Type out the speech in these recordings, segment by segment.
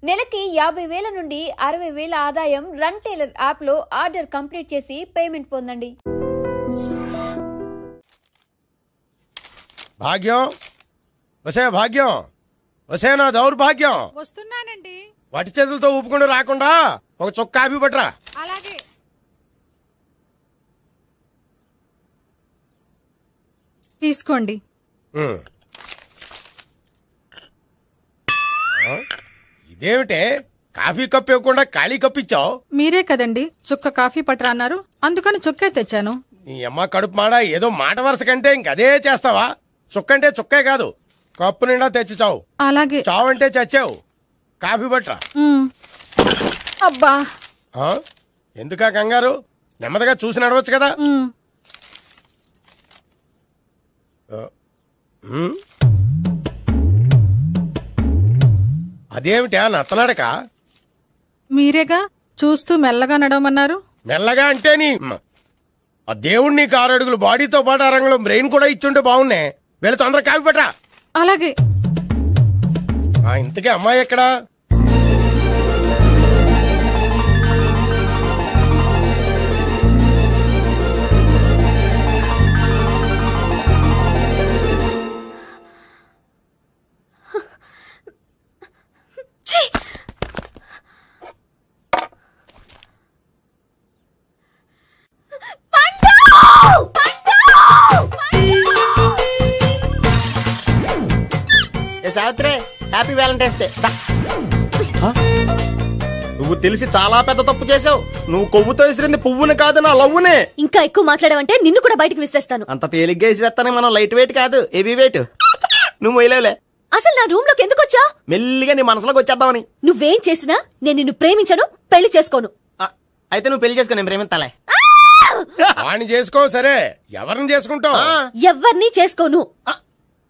నెలకి 50,000 నుండి 60,000 ఆదాయం రన్ టైలర్ యాప్ లో ఆర్డర్ కంప్లీట్ చేసి పేమెంట్ పొందండి. భాగ్యం భాగ్యం నా దౌర్భాగ్యం. వస్తున్నానండి. వటి చేతులతో ఊపుకుండా రాకుండా ఒక చొక్క కాఫీ పట్టరా. అలాగే. తీసుకోండి. ఇదేమిటే కాఫీ కప్పు ఇవ్వకుండా ఖాళీ కప్పు ఇచ్చావు? మీరే కదండి చుక్క కాఫీ పట్టరా అన్నారు, అందుకని చుక్కే తెచ్చాను. నీ అమ్మ కడుపు మాడ, ఏదో మాట వరుస కంటే ఇంకదే చేస్తావా? చుక్కంటే చుక్కే కాదు, కప్పు నిండా తెచ్చి చావు. అలాగే. చావంటే చచ్చావు. కాఫీ పట్టరా. అబ్బా ఎందుకా కంగారు? నెమ్మదిగా చూసి నడవచ్చు కదా. అదేమిటా నత్తనడక? మీరేగా చూస్తూ మెల్లగా నడవమన్నారు. మెల్లగా అంటే నీ ఆ దేవుడు నీకు 6 అడుగులు బాడీతో పాటు ఆ రంగంలో బ్రెయిన్ కూడా ఇచ్చుంటే బాగున్నే. వెళ్ళి తొందర కాఫీ పట్టరా. అలాగే. ఇంతకీ అమ్మాయి ఎక్కడా? Savitri, happy Valentine's day. నువ్వు తెలిసి చాలా పెద్ద తప్పు చేసావు. నువ్వు కొవ్వుతో విసిరింది పువ్వుని కాదు, నా లవ్వునే. ఇంకా ఎక్కువ మాట్లాడావంటే నిన్ను కూడా బయటకు విసిరేస్తాను. అంత తేలిగ్గా విసిరేస్తానే, మనం లైట్ వెయిట్ కాదు, హెవీ వెయిట్. నువ్వు మొయ్యలేవులే. అసలు నా రూమ్ లోకి ఎందుకు వచ్చా? మెల్లిగా నీ మనసులోకి వచ్చేద్దామని. నువ్వేం చేసినా నేను నిన్ను ప్రేమించను, పెళ్లి చేసుకోను. అయితే నువ్వు పెళ్లి చేసుకో, నేను ప్రేమిస్తాలే. వాణ్ణి చేసుకో. సరే, ఎవరిని చేసుకుంటావు? ఎవరిని చేసుకోను.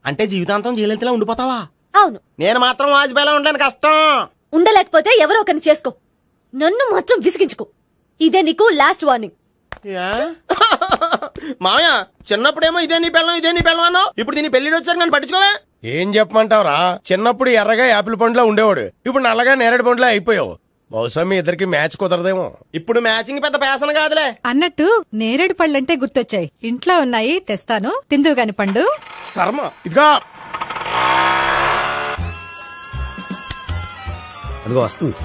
అంటే జీవితాంతం జయలలితలా ఉండిపోతావా? అవును. నేను మాత్రం వాజ్పేయిలా ఉండడానికి కష్టం. ఉండలేకపోతే ఎవరో ఒకరిని చేసుకో, నన్ను మాత్రం విసిగించుకో. ఇదే నీకు లాస్ట్ వార్నింగ్. మామయ్య, చిన్నప్పుడేమో ఇదే నీ పెళ్ళం అన్నావు, ఇప్పుడు దీని పెళ్లి వచ్చాక నన్ను పట్టించుకోవా? ఏం చెప్పమంటావురా? చిన్నప్పుడు ఎర్రగా యాపిల్ పండులో ఉండేవాడు, ఇప్పుడు నల్లగా నేరేడు పండులో అయిపోయావు. బహుశా మీ ఇద్దరికి మ్యాచ్ కుదరదేమో. ఇప్పుడు మ్యాచింగ్ పెద్ద పేసన కాదులే. అన్నట్టు నేరేడు పళ్ళంటే గుర్తొచ్చాయి. ఇంట్లో ఉన్నాయి, తెస్తాను, తిందువు గాని పండు. కర్మ. ఇదిగా అదిగో వస్తుంది.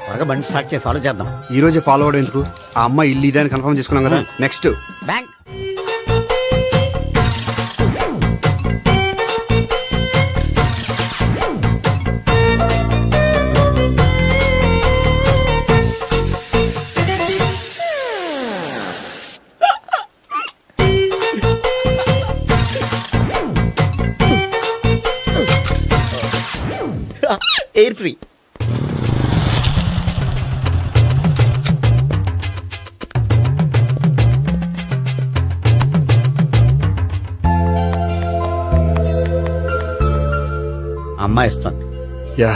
త్వరగా బండి స్టార్ట్ చేసి ఫాలో చేద్దాం. ఈ రోజే ఫాలో అవడం ఎందుకు? ఆ అమ్మాయి ఇల్లు ఇదని కన్ఫర్మ్ చేసుకున్నాం కదా. Next bank. Air free. అమ్మాయి ఇస్తుంది. యా.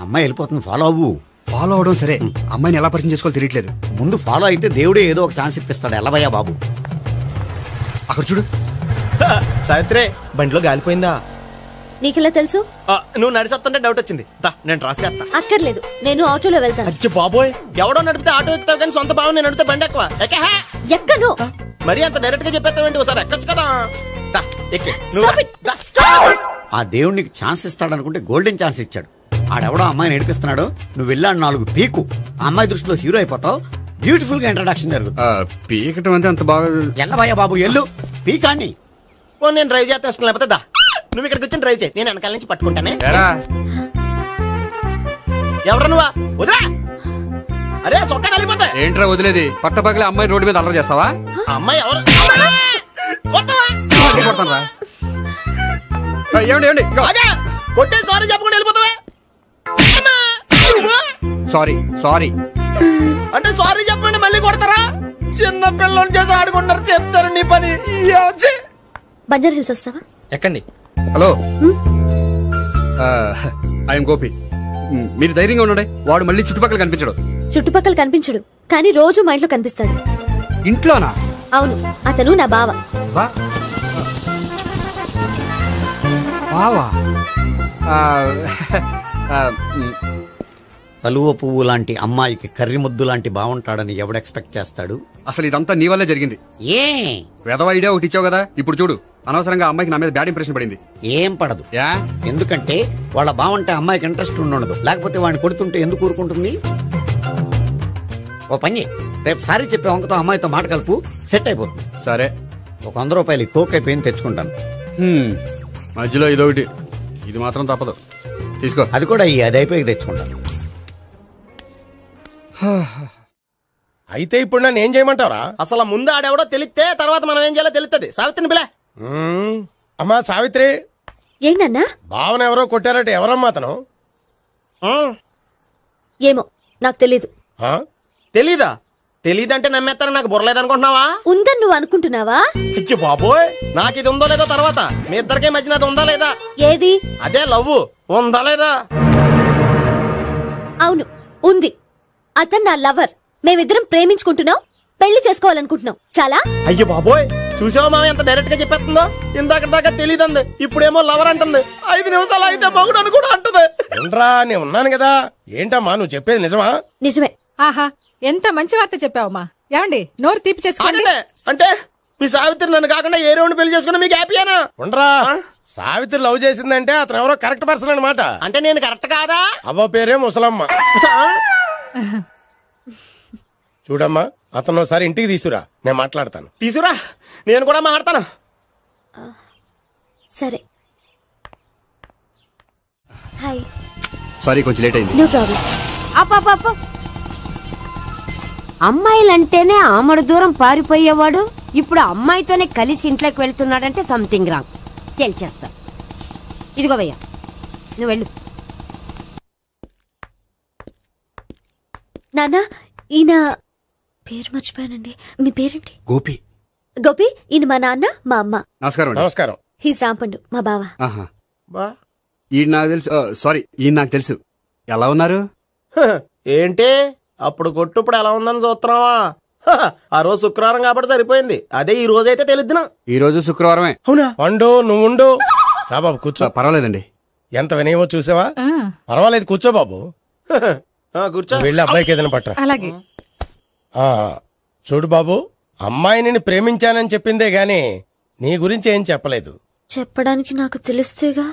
అమ్మాయి వెళ్ళిపోతుంది, ఫాలో అవ్వు. ఫాలో అవడం సరే, అమ్మాయిని ఎలా పరిచయం చేసుకోవాలో తెలియట్లేదు. ముందు ఫాలో అయితే దేవుడే ఏదో ఒక ఛాన్స్ ఇప్పిస్తాడు. ఎల్లవయ్యా బాబు. అక్కడ చూడు. సావిత్రి, బండిలో గాలిపోయిందా? నీకెలా తెలుసు? నువ్వు నడిచేస్తుంటే డౌట్ వచ్చింది. నేను ట్రాస్ చేస్తా. అక్కర్లేదు, నేను ఆటోలో వెళ్తాను. అచ్చి బాబోయ్, ఎవడో నడిపితే ఆటో ఎక్కుతావు కానీ సొంత భావం నేను నడిపితే బండి ఎక్కువ. ఎక్కను. మరి అంత డైరెక్ట్ గా చెప్పేస్తావేంటి? ఒకసారి ఎక్కొచ్చు కదా. ఆ దేవుడు నీకు ఛాన్స్ ఇస్తాడు అనుకుంటే గోల్డెన్ ఛాన్స్ ఇచ్చాడు. ఆడెవడో అమ్మాయిని నడిపిస్తున్నాడు, నువ్వు వెళ్ళాడు 4 పీకు. ఆ అమ్మాయి దృష్టిలో హీరో అయిపోతావు. బ్యూటిఫుల్ గా ఇంట్రడక్షన్ జరుగుతుంది. పీకటం అంటే అంత బాగా. ఎల్లవయ్యా బాబు, ఎల్లు పీకాన్ని. నేను డ్రైవ్ చేస్తాను, లేకపోతే దా నువ్వు ఇక్కడికి వచ్చి డ్రైవ్ చేయి, నేను వెనకాల నుంచి పట్టుకుంటానే. ఎవరు నువ్వా? వదిలా. అరే చొక్కా కలిపోతా. ఏంట్రా వదిలేది? పట్టపగలే అమ్మాయి రోడ్డు మీద అల్లరి చేస్తావా? అమ్మాయి ఎవరు? ఏమండి కొట్టే సారీ చెప్పకుండా వెళ్ళిపోతావా? సారీ సారీ అంటే సారీ చెప్పండి మళ్ళీ కొడతారా? చిన్న పిల్లలు చేసి ఆడుకుంటారు, చెప్తారు నీ పని. బంజారా హిల్స్ వస్తావా? ఎక్కండి. Hello, I'm Gopi. మీరు ధైర్యంగా ఉండండి. వాడు మళ్ళీ చుట్టుపక్కల కనిపించడు. చుట్టుపక్కల కనిపించడు, కానీ రోజు మా ఇంట్లో కనిపిస్తాడు. ఇంట్లోనా? అవును, అతను నా బావ. బావా? కలువ పువ్వు లాంటి అమ్మాయికి కర్రి ముద్దు లాంటి బాగుంటాడని ఎవడు ఎక్స్పెక్ట్ చేస్తాడు? అసలు ఇదంతా నీ వల్లే జరిగింది. ఏ వెధవ ఐడియా ఒకటి ఇచ్చావు కదా, ఇప్పుడు చూడు. అనవసరంగా అమ్మాయికి నా మీద బ్యాడ్ ఇంప్రెషన్ పడింది. ఏం పడదు. ఎందుకంటే వాళ్ళ బావంటే అమ్మాయికి ఇంట్రెస్ట్ ఉండదు. లేకపోతే వాడిని కొడుతుంటే ఎందుకు ఊరుకుంటుంది? ఓ పని, రేపు సారీ చెప్పే వంకతో అమ్మాయితో మాట కలుపు, సెట్ అయిపోతుంది. సరే, ఒక 100 రూపాయలు కోక్ అయిపోయింది, తెచ్చుకుంటాను. మధ్యలో ఇదొకటి, ఇది మాత్రం తప్పదు. తీసుకో. అది కూడా అది అయిపోయి తెచ్చుకుంటాను. అయితే ఇప్పుడు నన్ను ఏం చేయమంటావరా? అసలు ముందు ఆడెవడో తెలిస్తే తర్వాత మనం ఏం చేయాలో తెలుస్తుంది. సావిత్రిని పిల్ల. అమ్మా సావిత్రి, ఏంటన్నా? భావన ఎవరో కొట్టారట, ఎవరమ్మా అతను? ఏమో నాకు తెలీదు. తెలీదా? తెలీదంటే నమ్మేస్తారని నాకు బుర్రలేదనుకుంటున్నావా? ఉందని నువ్వు అనుకుంటున్నావా? అయ్యో బాబోయ్, నాకు ఇది ఉందో లేదో తర్వాత. మీ ఇద్దరికే మధ్యన అది ఉందా లేదా? ఏది? అదే లవ్ ఉందా లేదా? అవును, ఉంది. అతను నా లవర్. మేమిద్దరం ప్రేమించుకుంటున్నాం, పెళ్లి చేసుకోవాలనుకుంటున్నాం. చాలా. అయ్యో బాబోయ్, చూసావా మామ ఎంత డైరెక్ట్ గా చెప్పేస్తుందో? ఇందాక దాకా తెలీదంది, ఇప్పుడేమో లవర్ అంటుంది. 5 నిమిషాలు అయితే మగుడు అని కూడా అంటుంది. ఏంట్రా, నేను ఉన్నాను కదా. ఏంటమ్మా నువ్వు చెప్పేది నిజమా? నిజమే. ఆహా, ఎంత మంచి వార్త చెప్పావమ్మా. ఏమండి, నోరు తీపి చేసుకోండి. అంటే మీ సావిత్రి నన్ను కాకుండా ఏ రౌండ్ పెళ్లి చేసుకున్నా మీకు హ్యాపీయేనా? ఉండరా, సావిత్రి లవ్ చేసిందంటే అతను ఎవరో కరెక్ట్ పర్సన్ అనమాట. అంటే నేను కరెక్ట్ కాదా? అవ్వ పేరే ముసలమ్మ. చూడమ్మా, అతను ఒకసారి ఇంటికి తీసుకురా, నేను మాట్లాడతాను. తీసురా, నేను కూడా మాట్లాడతాను. సరే. హాయ్. సారీ, కొంచెం లేట్ అయింది. No problem. అప్ప అమ్మాయిలంటేనే ఆమడు దూరం పారిపోయేవాడు ఇప్పుడు అమ్మాయితోనే కలిసి ఇంట్లోకి వెళ్తున్నాడంటే సంథింగ్ రాంగ్. తేల్చేస్తా. ఇదిగో భయ్యా, నువ్వు వెళ్ళు. నాన్న, ఈయన పేరు మర్చిపోయానండి. మీ పేరేంటి? గోపి. గోపి, ఈయన మా నాన్న, మా అమ్మ. నమస్కారం. నమస్కారం. హీస్ రాంపండు, మా బావ. ఈయన నాకు తెలుసు. సారీ, ఈయన నాకు తెలుసు. ఎలా ఉన్నారు? ఏంటి అప్పుడు కొట్టు ఇప్పుడు ఎలా ఉందని చూస్తున్నావా? ఆ రోజు శుక్రవారం కాబట్టి సరిపోయింది. అదే ఈ రోజు అయితే తెలుద్దునా. ఈ రోజు శుక్రవారమే. అవునా? పండు, నువ్వు ఉండు. రా బాబు, కూర్చో. పర్వాలేదండి. ఎంత వినయమో చూసావా? పర్వాలేదు, కూర్చో బాబు. కూర్చో. వెళ్ళి అబ్బాయికి ఏదైనా పట్టరా. అలాగే. చూడు బాబు, అమ్మాయిని ప్రేమించానని చెప్పిందే గాని నీ గురించి ఏం చెప్పలేదు. చెప్పడానికి నాకు తెలిస్తేగా.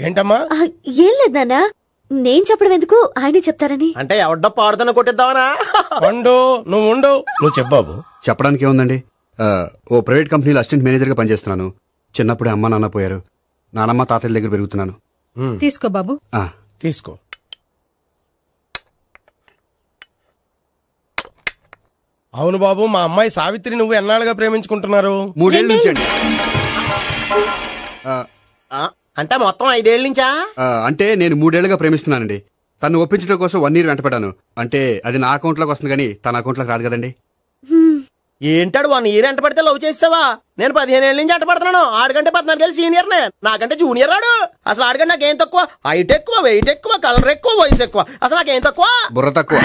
ఏంటమ్మా? ఏం లేదు నాన్న, నేను చెప్పడం ఎందుకు, ఆయనే చెప్తారని. అంటే ఎవడ్డో పాడుతున్నా కొట్టిద్దామనా? పండు, నువ్వు ఉండు. నువ్వు చెప్పు బాబు. చెప్పడానికి ఏముందండి, ఓ ప్రైవేట్ కంపెనీలో అసిస్టెంట్ మేనేజర్ గా పనిచేస్తున్నాను. చిన్నప్పుడే అమ్మ నాన్న పోయారు. నానమ్మ తాతయ్య దగ్గర పెరుగుతున్నాను. తీసుకో బాబు. తీసుకో. అవును బాబు, మా అమ్మాయి సావిత్రి నువ్వు ఎన్నాళ్ళుగా ప్రేమించుకుంటున్నారు? 3 ఏళ్ళ నుంచి అండి. అంటే మొత్తం 5 ఏళ్ళ నుంచా? అంటే నేను 3 ఏళ్లుగా ప్రేమిస్తున్నానండి. తను ఒప్పించడం కోసం 1 year వెంటపడ్డాను. అంటే అది నా అకౌంట్ లోకి వస్తుంది కానీ తన అకౌంట్ లోకి రాదు కదండి. ఏంటాడు 1 year ఎంట పడితే లవ్ చేసావా? నేను 15 ఏళ్ళ నుంచి ఎంట పడుతున్నాను. ఆడికంటే 14 ఏళ్ళు సీనియర్ నే, నాకంటే జూనియర్ రాడు. అసలు ఆడికంటే నాకేం తక్కువ? హైట్ ఎక్కువ, వెయిట్ ఎక్కువ, కలర్ ఎక్కువ, వయసు ఎక్కువ. అసలు నాకేం తక్కువ? బుర్ర తక్కువ.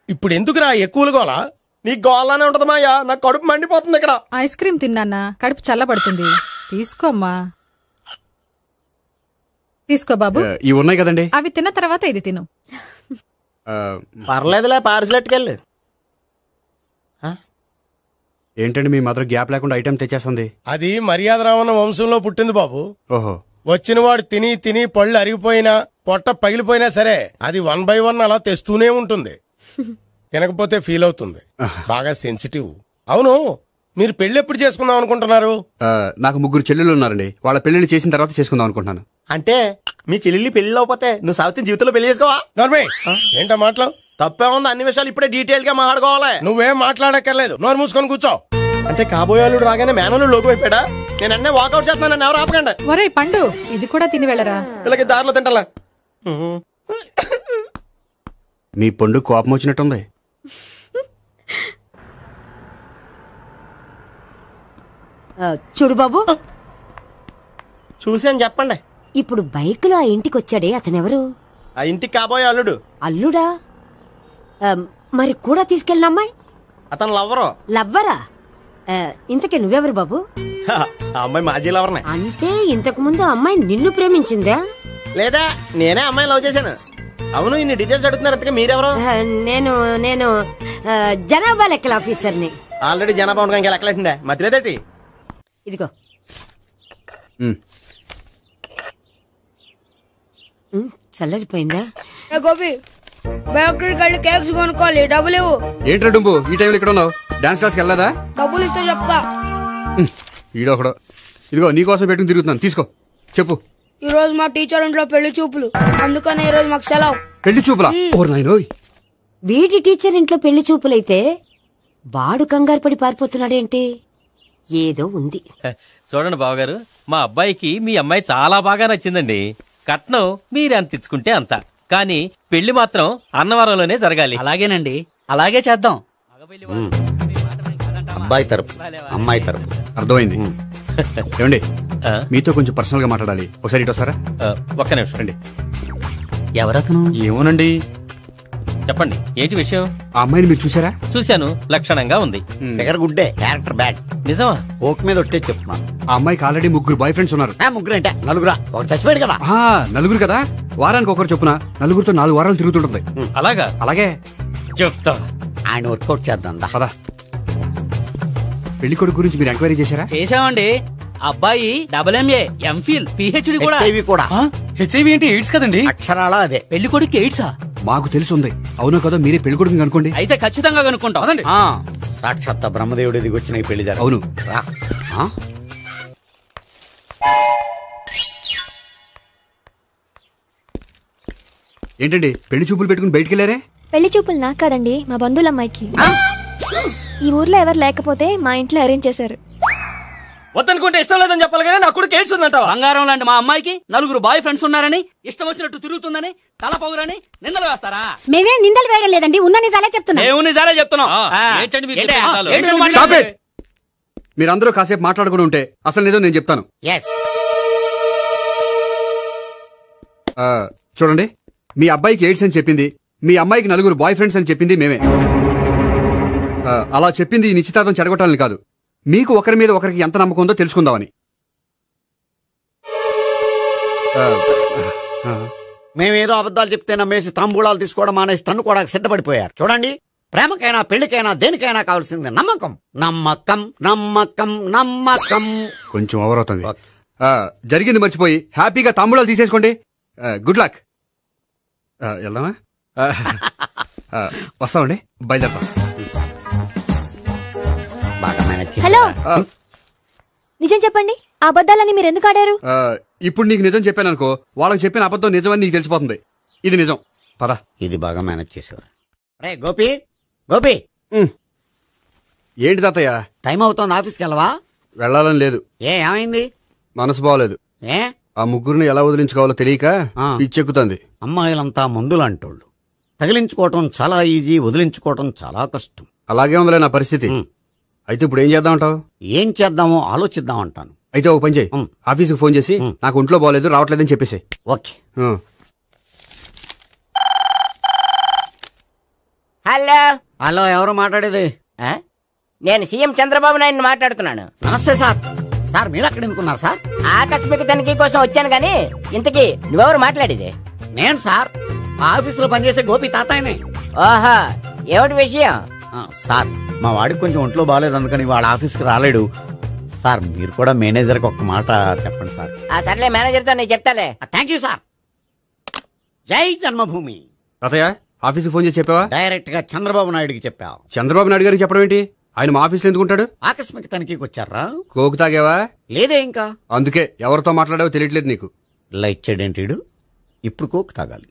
ఇప్పుడు ఎందుకురా ఎక్కువలు గోలా? నీకు గోలానే ఉంటది మాయా, నాకు కడుపు మండిపోతుంది ఇక్కడ. ఐస్ క్రీమ్ తిన్నానా, కడుపు చల్లబడుతుంది. తీసుకోమ్మా. తీసుకో బాబు. ఇవి ఉన్నాయి కదండి, అవి తిన్న తర్వాత ఇది తిను. పర్లేదులే, పార్సిలెట్కెళ్ళి. ఏంటండి మీ మదర్ గ్యాప్ లేకుండా ఐటెం తెచ్చేస్తుంది? అది మర్యాద రావణ వంశంలో పుట్టింది బాబు. ఓహో. వచ్చిన వాడు తిని తిని పళ్ళు అరిగిపోయినా, పొట్ట పగిలిపోయినా సరే అది 1 by 1 అలా తెస్తూనే ఉంటుంది. తినకపోతే ఫీల్ అవుతుంది. బాగా సెన్సిటివ్. అవును, మీరు పెళ్లి ఎప్పుడు చేసుకుందాం అనుకుంటున్నారు? నాకు 3 చెల్లెళ్ళు ఉన్నారండి. వాళ్ళ పెళ్లిని చేసిన తర్వాత చేసుకుందాం అనుకుంటున్నాను. అంటే మీ చెల్లెల్ని పెళ్లి లేకపోతే నువ్వు సావిత్రి జీవితంలో పెళ్లి చేసుకోవా? నోర్మే, ఏంటో మాటలు? తప్పే ఉంది, అన్ని విషయాలు ఇప్పుడే డీటెయిల్ గా మాట్లాడుకోవాలి. నువ్వేం మాట్లాడక్కర్లేదు, నోరు మూసుకొని కూర్చో. అంటే కాబోయేవాళ్ళు రాగానే మేనలు లోకి అయిపోయాడా? నేను అన్నీ వాకౌట్ చేస్తున్నాను, ఎవరు ఆపకండి. ఒరేయ్ పండు, ఇది కూడా తిని వెళ్ళరా. ఇలాగే దారిలో తింటలా. మీ పండు కోపం వచ్చినట్టుంది. చూడు బాబు, చూసాను చెప్పండి. ఇప్పుడు బైక్ లో ఆ ఇంటికి వచ్చాడే అతనెవరు? ఆ ఇంటికి కాబోయే అల్లుడు. అల్లుడా? మరి కూడా తీసుకెళ్ళిన అమ్మాయి? అతను లవ్వరు. లవ్వరా? ఇంతకీ నువ్వెవరు బాబు? ఆ అమ్మాయి మాజీ లవర్నే. అంటే ఇంతకు ముందు అమ్మాయి నిన్ను ప్రేమించిందా? లేదా నేనే అమ్మాయి లవ్ చేశాను. అవును, ఇన్ని డీటెయిల్స్ అడుగుతున్నారు. అంతగా మీరెవరు? నేను జనాభా లెక్కల ఆఫీసర్ని. ఆల్రెడీ జనాభా ఉండగా ఇంకా లెక్కలేండే మధ్యలేదేటి? ఇదిగో చల్లరిపోయిందా? గోపి బేకరీకి వెళ్ళి కేక్స్ కొనుక్కోవాలి, డబ్బులు ఇవ్వు. ఏంట్రా డుంబు ఈ టైంలో ఇక్కడ ఉన్నావు? డాన్స్ క్లాస్కి వెళ్ళదా? డబ్బులు ఇస్తే చెప్తా. ఈడొకడు. ఇదిగో నీకోసం పెట్టుకుని తిరుగుతున్నాను, తీసుకో. చెప్పు. ఈ రోజు మా టీచర్ ఇంట్లో పెళ్లి చూపులు, అందుకని ఈ రోజు మాకు సెలవు. పెళ్లి చూపులా? ఓర్ నాయనోయ్. వీడి టీచర్ ఇంట్లో పెళ్లి చూపులైతే వాడు కంగారు పడి పారిపోతున్నాడేంటి? ఏదో ఉంది. చూడండి బావగారు, మా అబ్బాయికి మీ అమ్మాయి చాలా బాగా నచ్చిందండి. కట్నం మీరెంత ఇచ్చుకుంటే అంత, కానీ పెళ్లి మాత్రం అన్నవరంలోనే జరగాలి. అలాగేనండి, అలాగే చేద్దాం. అబ్బాయి తరపు అమ్మాయి తరపు. అర్థమైంది. ఏమండి మీతో కొంచెం పర్సనల్ గా మాట్లాడాలి, ఒకసారి ఇటు వస్తారా? ఒక్క నిమిషం రండి. ఎవరతను? ఏమోనండి. చెప్పండి, ఏంటి విషయం? ఆ అమ్మాయిని మీరు చూసారా? చూశాను, లక్షణంగా ఉంది. ఫిగర్ గుడ్డే, క్యారెక్టర్ బ్యాడ్. నిజమా? ఓక్ మీద ఒట్టే చెప్తున్నా. ఆ అమ్మాయికి ఆల్రెడీ 3 బాయ్ ఫ్రెండ్స్ ఉన్నారు. 3 అంటే 4? ఒకటి చచ్చిపోయాడు కదా. 4 కదా, వారానికి ఒకరు చొప్పున 4తో 4 వారాలు తిరుగుతుంటుంది. అలాగా? అలాగే చెప్తా. ఆయన వర్కౌట్ చేద్దాం పదా. పెళ్లి కొడుకు గురించి మీరు ఎంక్వైరీ చేశారా? చేశామండి. అబ్బాయి MA, MPhil, PhD కూడా. హెచ్ఐవి కూడా. హెచ్ఐవి ఏంటి? ఎయిడ్స్ కదండి. అక్షరాల అదే. పెళ్లి కొడుకు ఎయిడ్సా? మాకు తెలుసుంది. అవునో కదా, మీరే పెళ్లి కొడుకు అనుకోండి. అయితే ఖచ్చితంగా కనుక్కుంటాం. సాక్షాత్ బ్రహ్మదేవుడి దిగొచ్చిన ఈ పెళ్లి జరగదు. అవును. ఏంటండి పెళ్లి చూపులు పెట్టుకుని బయటికి వెళ్ళారే? పెళ్లి చూపులు నాకు కాదండి, మా బంధువుల అమ్మాయికి. ఈ ఊర్లో ఎవరు లేకపోతే మా ఇంట్లో అరేంజ్ చేశారు. వద్దనుకుంటే ఇష్టం లేదని చెప్పాలి కానీ నా కొడుకు ఎయిడ్స్ ఉందంటావా? బంగారం లాంటి మా అమ్మాయికి 4 బాయ్ ఫ్రెండ్స్ ఉన్నారని, ఇష్టం వచ్చినట్టు తిరుగుతుందని, తల పొగరని నిందలు వేస్తారా? మేమే నిందలు వేయడం లేదండి, ఉన్న నిజాలే చెప్తున్నాం. మేము నిజాలే చెప్తున్నాం. మీరందరూ కాసేపు మాట్లాడుకుని ఉంటే అసలు నిజం నేను చెప్తాను. చూడండి, మీ అబ్బాయికి ఎయిడ్స్ అని చెప్పింది, మీ అమ్మాయికి 4 బాయ్ ఫ్రెండ్స్ అని చెప్పింది మేమే. అలా చెప్పింది ఈ నిశ్చితార్థం చెడగొట్టాలని కాదు, మీకు ఒకరి మీద ఒకరికి ఎంత నమ్మకం ఉందో తెలుసుకుందామని. మేమేదో అబద్ధాలు చెప్తే నమ్మేసి తాంబూలాలు తీసుకోవడం మానేసి తన్నుకోవడానికి సిద్ధపడిపోయారు. చూడండి, ప్రేమకైనా పెళ్లికైనా దేనికైనా కావాల్సింది నమ్మకం. నమ్మకం నమ్మకం నమ్మకం. కొంచెం ఓవర్ అవుతుంది. జరిగింది మర్చిపోయి హ్యాపీగా తాంబూలాలు తీసేసుకోండి. Good luck. వెళ్దామా? వస్తామండి, బయలుదేరతాం. హలో, నిజం చెప్పండి, ఆ అబద్ధాలని మీరు ఎందుకు ఆడారు? ఇప్పుడు నీకు నిజం చెప్పాను అనుకో, వాళ్ళకి చెప్పిన అబద్ధం నిజమని నీకు తెలిసిపోతుంది. ఇది నిజం. పదా. ఇది బాగా మేనేజ్ చేసేవారు. రే గోపి, గోపి. ఏంటి తాతయ్య? టైం అవుతోంది, ఆఫీస్కి వెళ్ళవా? వెళ్ళాలని లేదు. ఏమైంది? మనసు బాగోలేదు. ఆ ముగ్గురిని ఎలా వదిలించుకోవాలో తెలియక పిచ్చెక్కుతుంది. అమ్మాయిలంతా మందులాంటోళ్ళు. తగిలించుకోవటం చాలా ఈజీ, వదిలించుకోవటం చాలా కష్టం. అలాగే ఉందిలే నా పరిస్థితి. అయితే ఇప్పుడు ఏం చేద్దామంటావు? ఏం చేద్దామో ఆలోచిద్దాం అంటాను. అయితే ఒక పని చేయి, ఆఫీస్కి ఫోన్ చేసి నాకు ఒంట్లో బాగోలేదు రావట్లేదని చెప్పేసి. ఓకే. హలో. హలో, ఎవరు మాట్లాడేది? నేను సీఎం చంద్రబాబు నాయుడు మాట్లాడుతున్నాను. నమస్తే సార్. సార్ మీరు అక్కడ ఎందుకున్నారు సార్? ఆకస్మిక తనిఖీ కోసం వచ్చాను గాని ఇంతకీ నువ్వెవరు మాట్లాడేది? నేను సార్, ఆఫీసులో పనిచేసే గోపి తాతాయనే. ఓహో, ఏమిటి విషయం? సార్, మా వాడికి కొంచెం ఒంట్లో బాగాలేదు, అందుకని వాళ్ళ ఆఫీస్కి రాలేడు. సార్ మీరు కూడా మేనేజర్కి ఒక మాట చెప్పండి సార్. సర్లే, మేనేజర్తో నేను చెప్తాలే. Thank you sir. జై జన్మభూమి. తాతయ్య, ఆఫీస్కి ఫోన్ చేసి చెప్పావా? డైరెక్ట్ గా చంద్రబాబు నాయుడుకి చెప్పావు. చంద్రబాబు నాయుడు గారికి చెప్పడం ఏంటి? ఆయన మా ఆఫీస్లో ఎందుకుంటాడు? ఆకస్మిక తనిఖీకి వచ్చారా? కోకు తాగావా? లేదే ఇంకా. అందుకే ఎవరితో మాట్లాడావో తెలియట్లేదు నీకు. లైట్ చేయడేంటిడు? ఇప్పుడు కోక్ తాగాలి.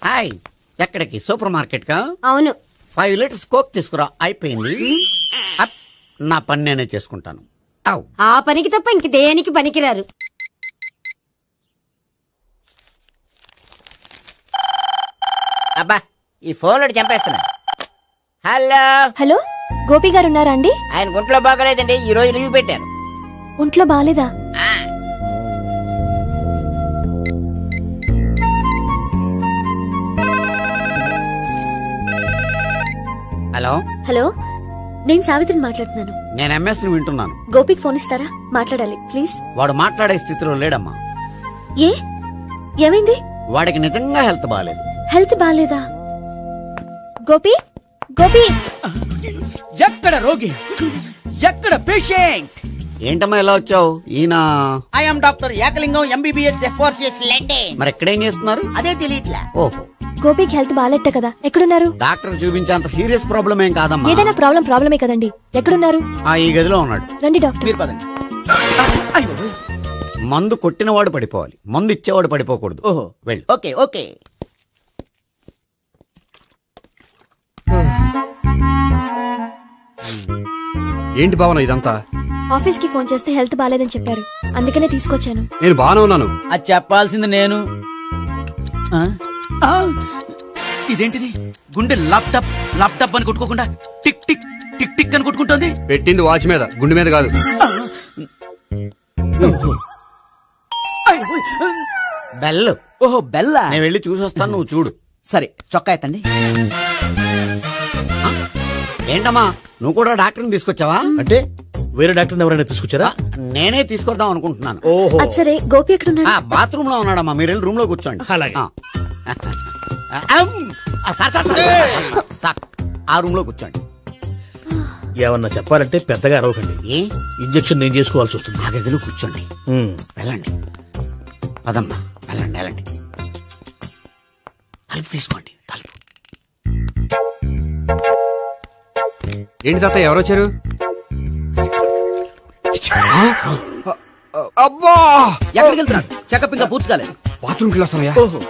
హాయ్, ఎక్కడికి? సూపర్ మార్కెట్ కా? అవును. 5 లీటర్స్ కోక్ తీసుకురా. అయిపోయింది. నా పని నేనే చేసుకుంటాను. ఆ పనికి తప్ప ఇంక దేనికి పనికిరారు. అబ్బా, ఈ ఫోన్ లో చంపేస్తున్నా. హలో. హలో, గోపి గారు ఉన్నారా అండి? ఆయన ఒంట్లో బాగలేదండి, ఈ రోజు లీవ్ పెట్టారు. ఒంట్లో బాగాలేదా? హలో హలో, నేను సావిత్రిని మాట్లాడుతున్నాను. నేను ఎంఎస్ ని వింటున్నాను. గోపికి ఫోన్ ఇస్తారా? మాట్లాడాలి ప్లీజ్. వాడు మాట్లాడే స్థితిలో లేడమ్మా. ఏ ఏమైంది? వాడికి నిజంగా హెల్త్ బాగాలేదు. హెల్త్ బాగాలేదా? గోపి గోపి, ఎక్కడ రోగి, ఎక్కడ పేషెంట్? ఏంటమ్మా ఎలా వచ్చావు? ఈయన I'm doctor Ekalingam MBBS FRCS London. మరి ఎక్కడేం చేస్తున్నారు? అదే తెలియట్లా. ఓహో, గోపికి హెల్త్ బాగాలెట్ట కదా, ఎక్కడున్నారు? డాక్టర్ చూపించేంత సీరియస్ ప్రాబ్లం ఏం కాదమ్మా. ఏదైనా ప్రాబ్లమే కదండి, ఎక్కడున్నారు? ఈ గదిలో ఉన్నాడు. రండి డాక్టర్. మీరు పదండి. మందు కొట్టినవాడు పడిపోవాలి, మందు ఇచ్చేవాడు పడిపోకూడదు. ఓహో, వెళ్ళు. Okay okay. ఏంటి భావన ఇదంతా? ఆఫీస్ కి ఫోన్ చేస్తే హెల్త్ బాగాలేదని చెప్పారు, అందుకనే తీసుకొచ్చాను. నేను బాగానే ఉన్నాను. అది చెప్పాల్సింది నేను. ఇదేంటిది? గుండె ల్యాప్టాప్ ల్యాప్టాప్ అని కొట్టుకోకుండా టిక్ టిక్ టిక్ టిక్ అని కొట్టుకుంటుంది. పెట్టింది వాచ్ మీద, గుండె మీద కాదు. బెల్. ఓహో బెల్లా. నేను వెళ్ళి చూసొస్తాను, నువ్వు చూడు. సరే, చొక్కా ఎత్తండి. ఏంటమ్మా, నువ్వు కూడా డాక్టర్ని తీసుకొచ్చావా? అంటే వేరే డాక్టర్ ఎవరైనా తీసుకొచ్చారా? నేనే తీసుకొద్దాం అనుకుంటున్నాను. ఓహో, సరే. గోపి ఎక్కడున్నాడు? బాత్రూమ్ లో ఉన్నాడమ్మా, మీరు వెళ్ళి రూమ్ లో కూర్చోండి. అలాగే. సార్, ఆ రూమ్ లో కూర్చోండి. ఏమన్నా చెప్పాలంటే పెద్దగా అరవకండి. ఇంజెక్షన్ నేను చేసుకోవాల్సి వస్తుంది. ఆ గదిలో కూర్చోండి. వెళ్ళండి, పదమ్మా, వెళ్ళండి వెళ్ళండి. తలుపు తీసుకోండి, తలుపు. ఏంటి తాత, ఎవరు వచ్చారు? అబ్బా, ఎక్కడికి వెళ్తున్నాడు? చెకప్ ఇంకా పూర్తి కాలేదు. బాత్రూమ్కి వెళ్ళొస్తానయ్యా. ఓహో,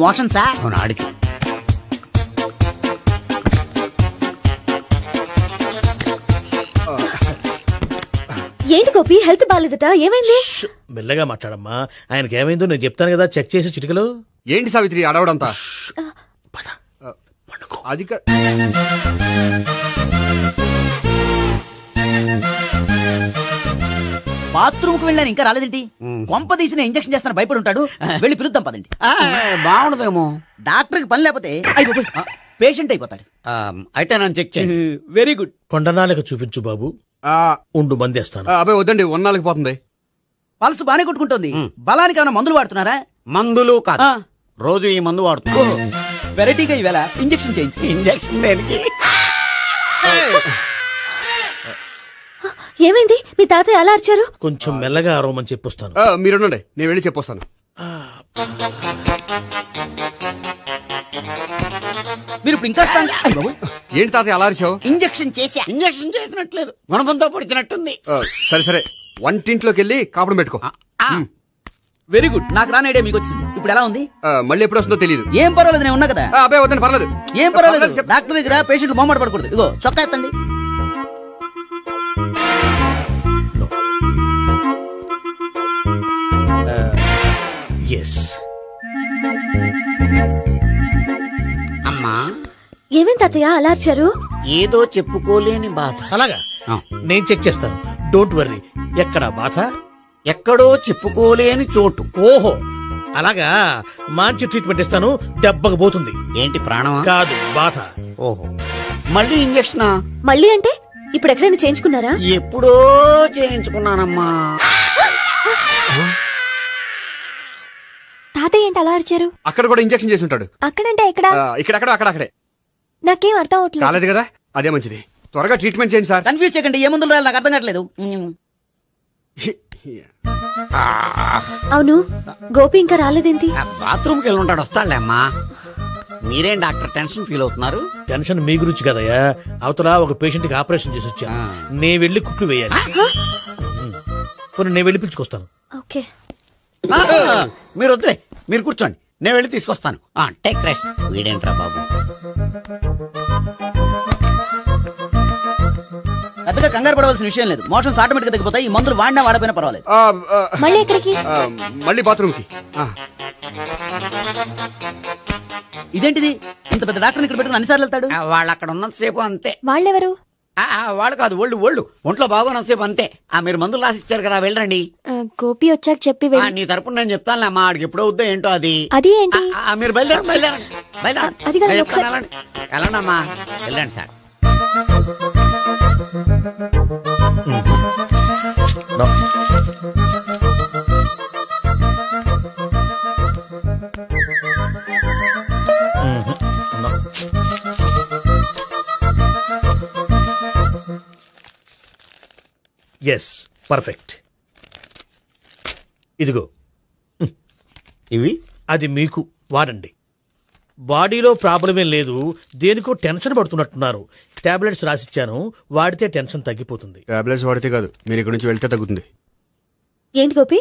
మోషన్ సార్. అవును, ఆడికి. ఏంటి గోపి, హెల్త్ బాగాలేదట, ఏమైంది? మెల్లగా మాట్లాడమ్మా. ఆయనకి ఏమైందో నేను చెప్తాను కదా, చెక్ చేసి చిటికలు. ఏంటి సావిత్రి అడవడంతా? అది బాత్రూమ్ కు వెళ్ళాను, ఇంకా రాలేదేంటి? కొంప తీసిన ఇంజక్షన్ చేస్తాను భయపడి ఉంటాడు. వెళ్ళి పిలుద్దాం పదండి. బాగుండదేమో. డాక్టర్ కి పని లేకపోతే పేషెంట్ అయిపోతాడు. అయితే నన్ను చెక్ చేయండి. Very good. కొండనాలకు చూపించు బాబు. ఉండు, మందేస్తాను. అబ్బాయి వద్దండి, ఉన్నాళ్ళకి పోతుంది. పల్స్ బానే కొట్టుకుంటుంది. బలానికి ఏమైనా మందులు వాడుతున్నారా? మందులు కాదు, రోజు ఈ మందు వాడుతున్నా. వెరైటీగా ఈవేళ ఇంజక్షన్ చేయించు. ఇంజక్షన్ దేనికి? ఏమైంది? మీ తాతయ్య అలా అరిచారు? కొంచెం మెల్లగా అరవమని చెప్పొస్తాను. మీరుండండి, నేను వెళ్ళి చెప్పొస్తాను. మీరు ఇప్పుడు ఇంకా ఏంటి తాతయ్య అలా అరిచావు? ఇంజక్షన్ చేసా. ఇంజక్షన్ చేసినట్లేదు, గుణపంతో పొడిచినట్టుంది. సరే సరే, వంటింట్లోకి వెళ్ళి కాపురం పెట్టుకో. Very good. నాకు రాని ఐడియా మీకు వచ్చింది. ఇప్పుడు ఎలా ఉంది? మళ్ళీ ఎప్పుడు వస్తుందో తెలియదు. ఏం పర్వాలేదు, నేను ఉన్నా కదా. అబ్బాయి వద్దండి, పర్లేదు. ఏం పర్వాలేదు. డాక్టర్ దగ్గర పేషెంట్ మొహమాట పడకూడదు. ఇగో చొక్కా ఎత్తండి. అమ్మా, ఏమేం తాతయ్య అలా అరిచారు? ఏదో చెప్పుకోలేని బాధ. అలాగా, నేను చెక్ చేస్తాను. Don't worry. ఎక్కడ బాధ? ఎక్కడో చెప్పుకోలేని చోటు. ఓహో, అలాగా. మంచి ట్రీట్మెంట్ ఇస్తాను, దెబ్బకు పోతుంది. ఏంటి, ప్రాణమా? కాదు, బాధ. ఓహో, మళ్ళీ ఇంజక్షనా? మళ్ళీ అంటే ఇప్పుడు ఎక్కడైనా చేయించుకున్నారా? ఎప్పుడో చేయించుకున్నానమ్మా. తాతయ్య ఏంటి అలా అరిచారు? అక్కడ కూడా ఇంజక్షన్ చేసి ఉంటాడు. అక్కడంటే ఎక్కడ? ఇక్కడ అక్కడే. నాకేం అర్థం అవట్లేదు. కాలేదు కదా, అదే మంచిది. త్వరగా ట్రీట్మెంట్ చేయండి సార్. కన్ఫ్యూజ్ చేయకండి. ఏ మందులు రాయాలి నాకు అర్థం కావట్లేదు. అవును, గోపి ఇంకా రాలేదేంటి? బాత్రూమ్కి వెళ్ళి ఉంటాడు, వస్తాడులే అమ్మా. మీరేం డాక్టర్ టెన్షన్ ఫీల్ అవుతున్నారు? టెన్షన్ మీ గురించి కదయ్యా. అవతల ఒక పేషెంట్ కి ఆపరేషన్ చేసి వచ్చా, నే వెళ్ళి కుట్లు వేయాలి. నేను వెళ్ళి పిలుచుకొస్తాను. ఓకే, మీరు వద్దులే, మీరు కూర్చోండి, నేను వెళ్ళి తీసుకొస్తాను. Take rest. వీడేంట్రా బాబు, పెద్దగా కంగారు పడవలసిన విషయం లేదు. మోషన్స్ ఆటోమేటిక్ గా తగ్గిపోతాయి. ఈ మందులు వాడినా వాడపోయినా పర్వాలేదు. మళ్ళీ ఎక్కడికి? మళ్ళీ బాత్రూమ్ కి. ఇదేంటిది, ఇంత పెద్ద డాక్టర్ ఇక్కడ పెట్టుకుని అన్నిసార్లు వెళ్తాడు? వాళ్ళు అక్కడ ఉన్నంతసేపు అంతే. వాళ్ళెవరు? వాళ్ళు కాదు ఒళ్ళు ఒంట్లో బాగోనంతసేపు అంతే. మీరు మందులు రాసి ఇచ్చారు కదా, వెళ్ళండి. గోపి వచ్చాక చెప్పి నీ తరపున నేను చెప్తానులే అమ్మా, ఆడికి ఎప్పుడు అవుద్దో ఏంటో అది. అది ఏంటి? మీరు బయలుదేరండి. వెళ్ళండి అమ్మా, వెళ్ళండి సార్. Yes, perfect. ఇదిగో ఇవి, అది మీకు వాడండి. బాడీలో ప్రాబ్లం ఏం లేదు, దేనికో టెన్షన్ పడుతున్నట్టున్నారు. టాబ్లెట్స్ రాసిచ్చాను, వాడితే టెన్షన్ తగ్గిపోతుంది. టాబ్లెట్స్ వాడితే కాదు, మీరు ఇక్కడ నుంచి వెళ్తే తగ్గుతుంది. ఏంటి గోపి?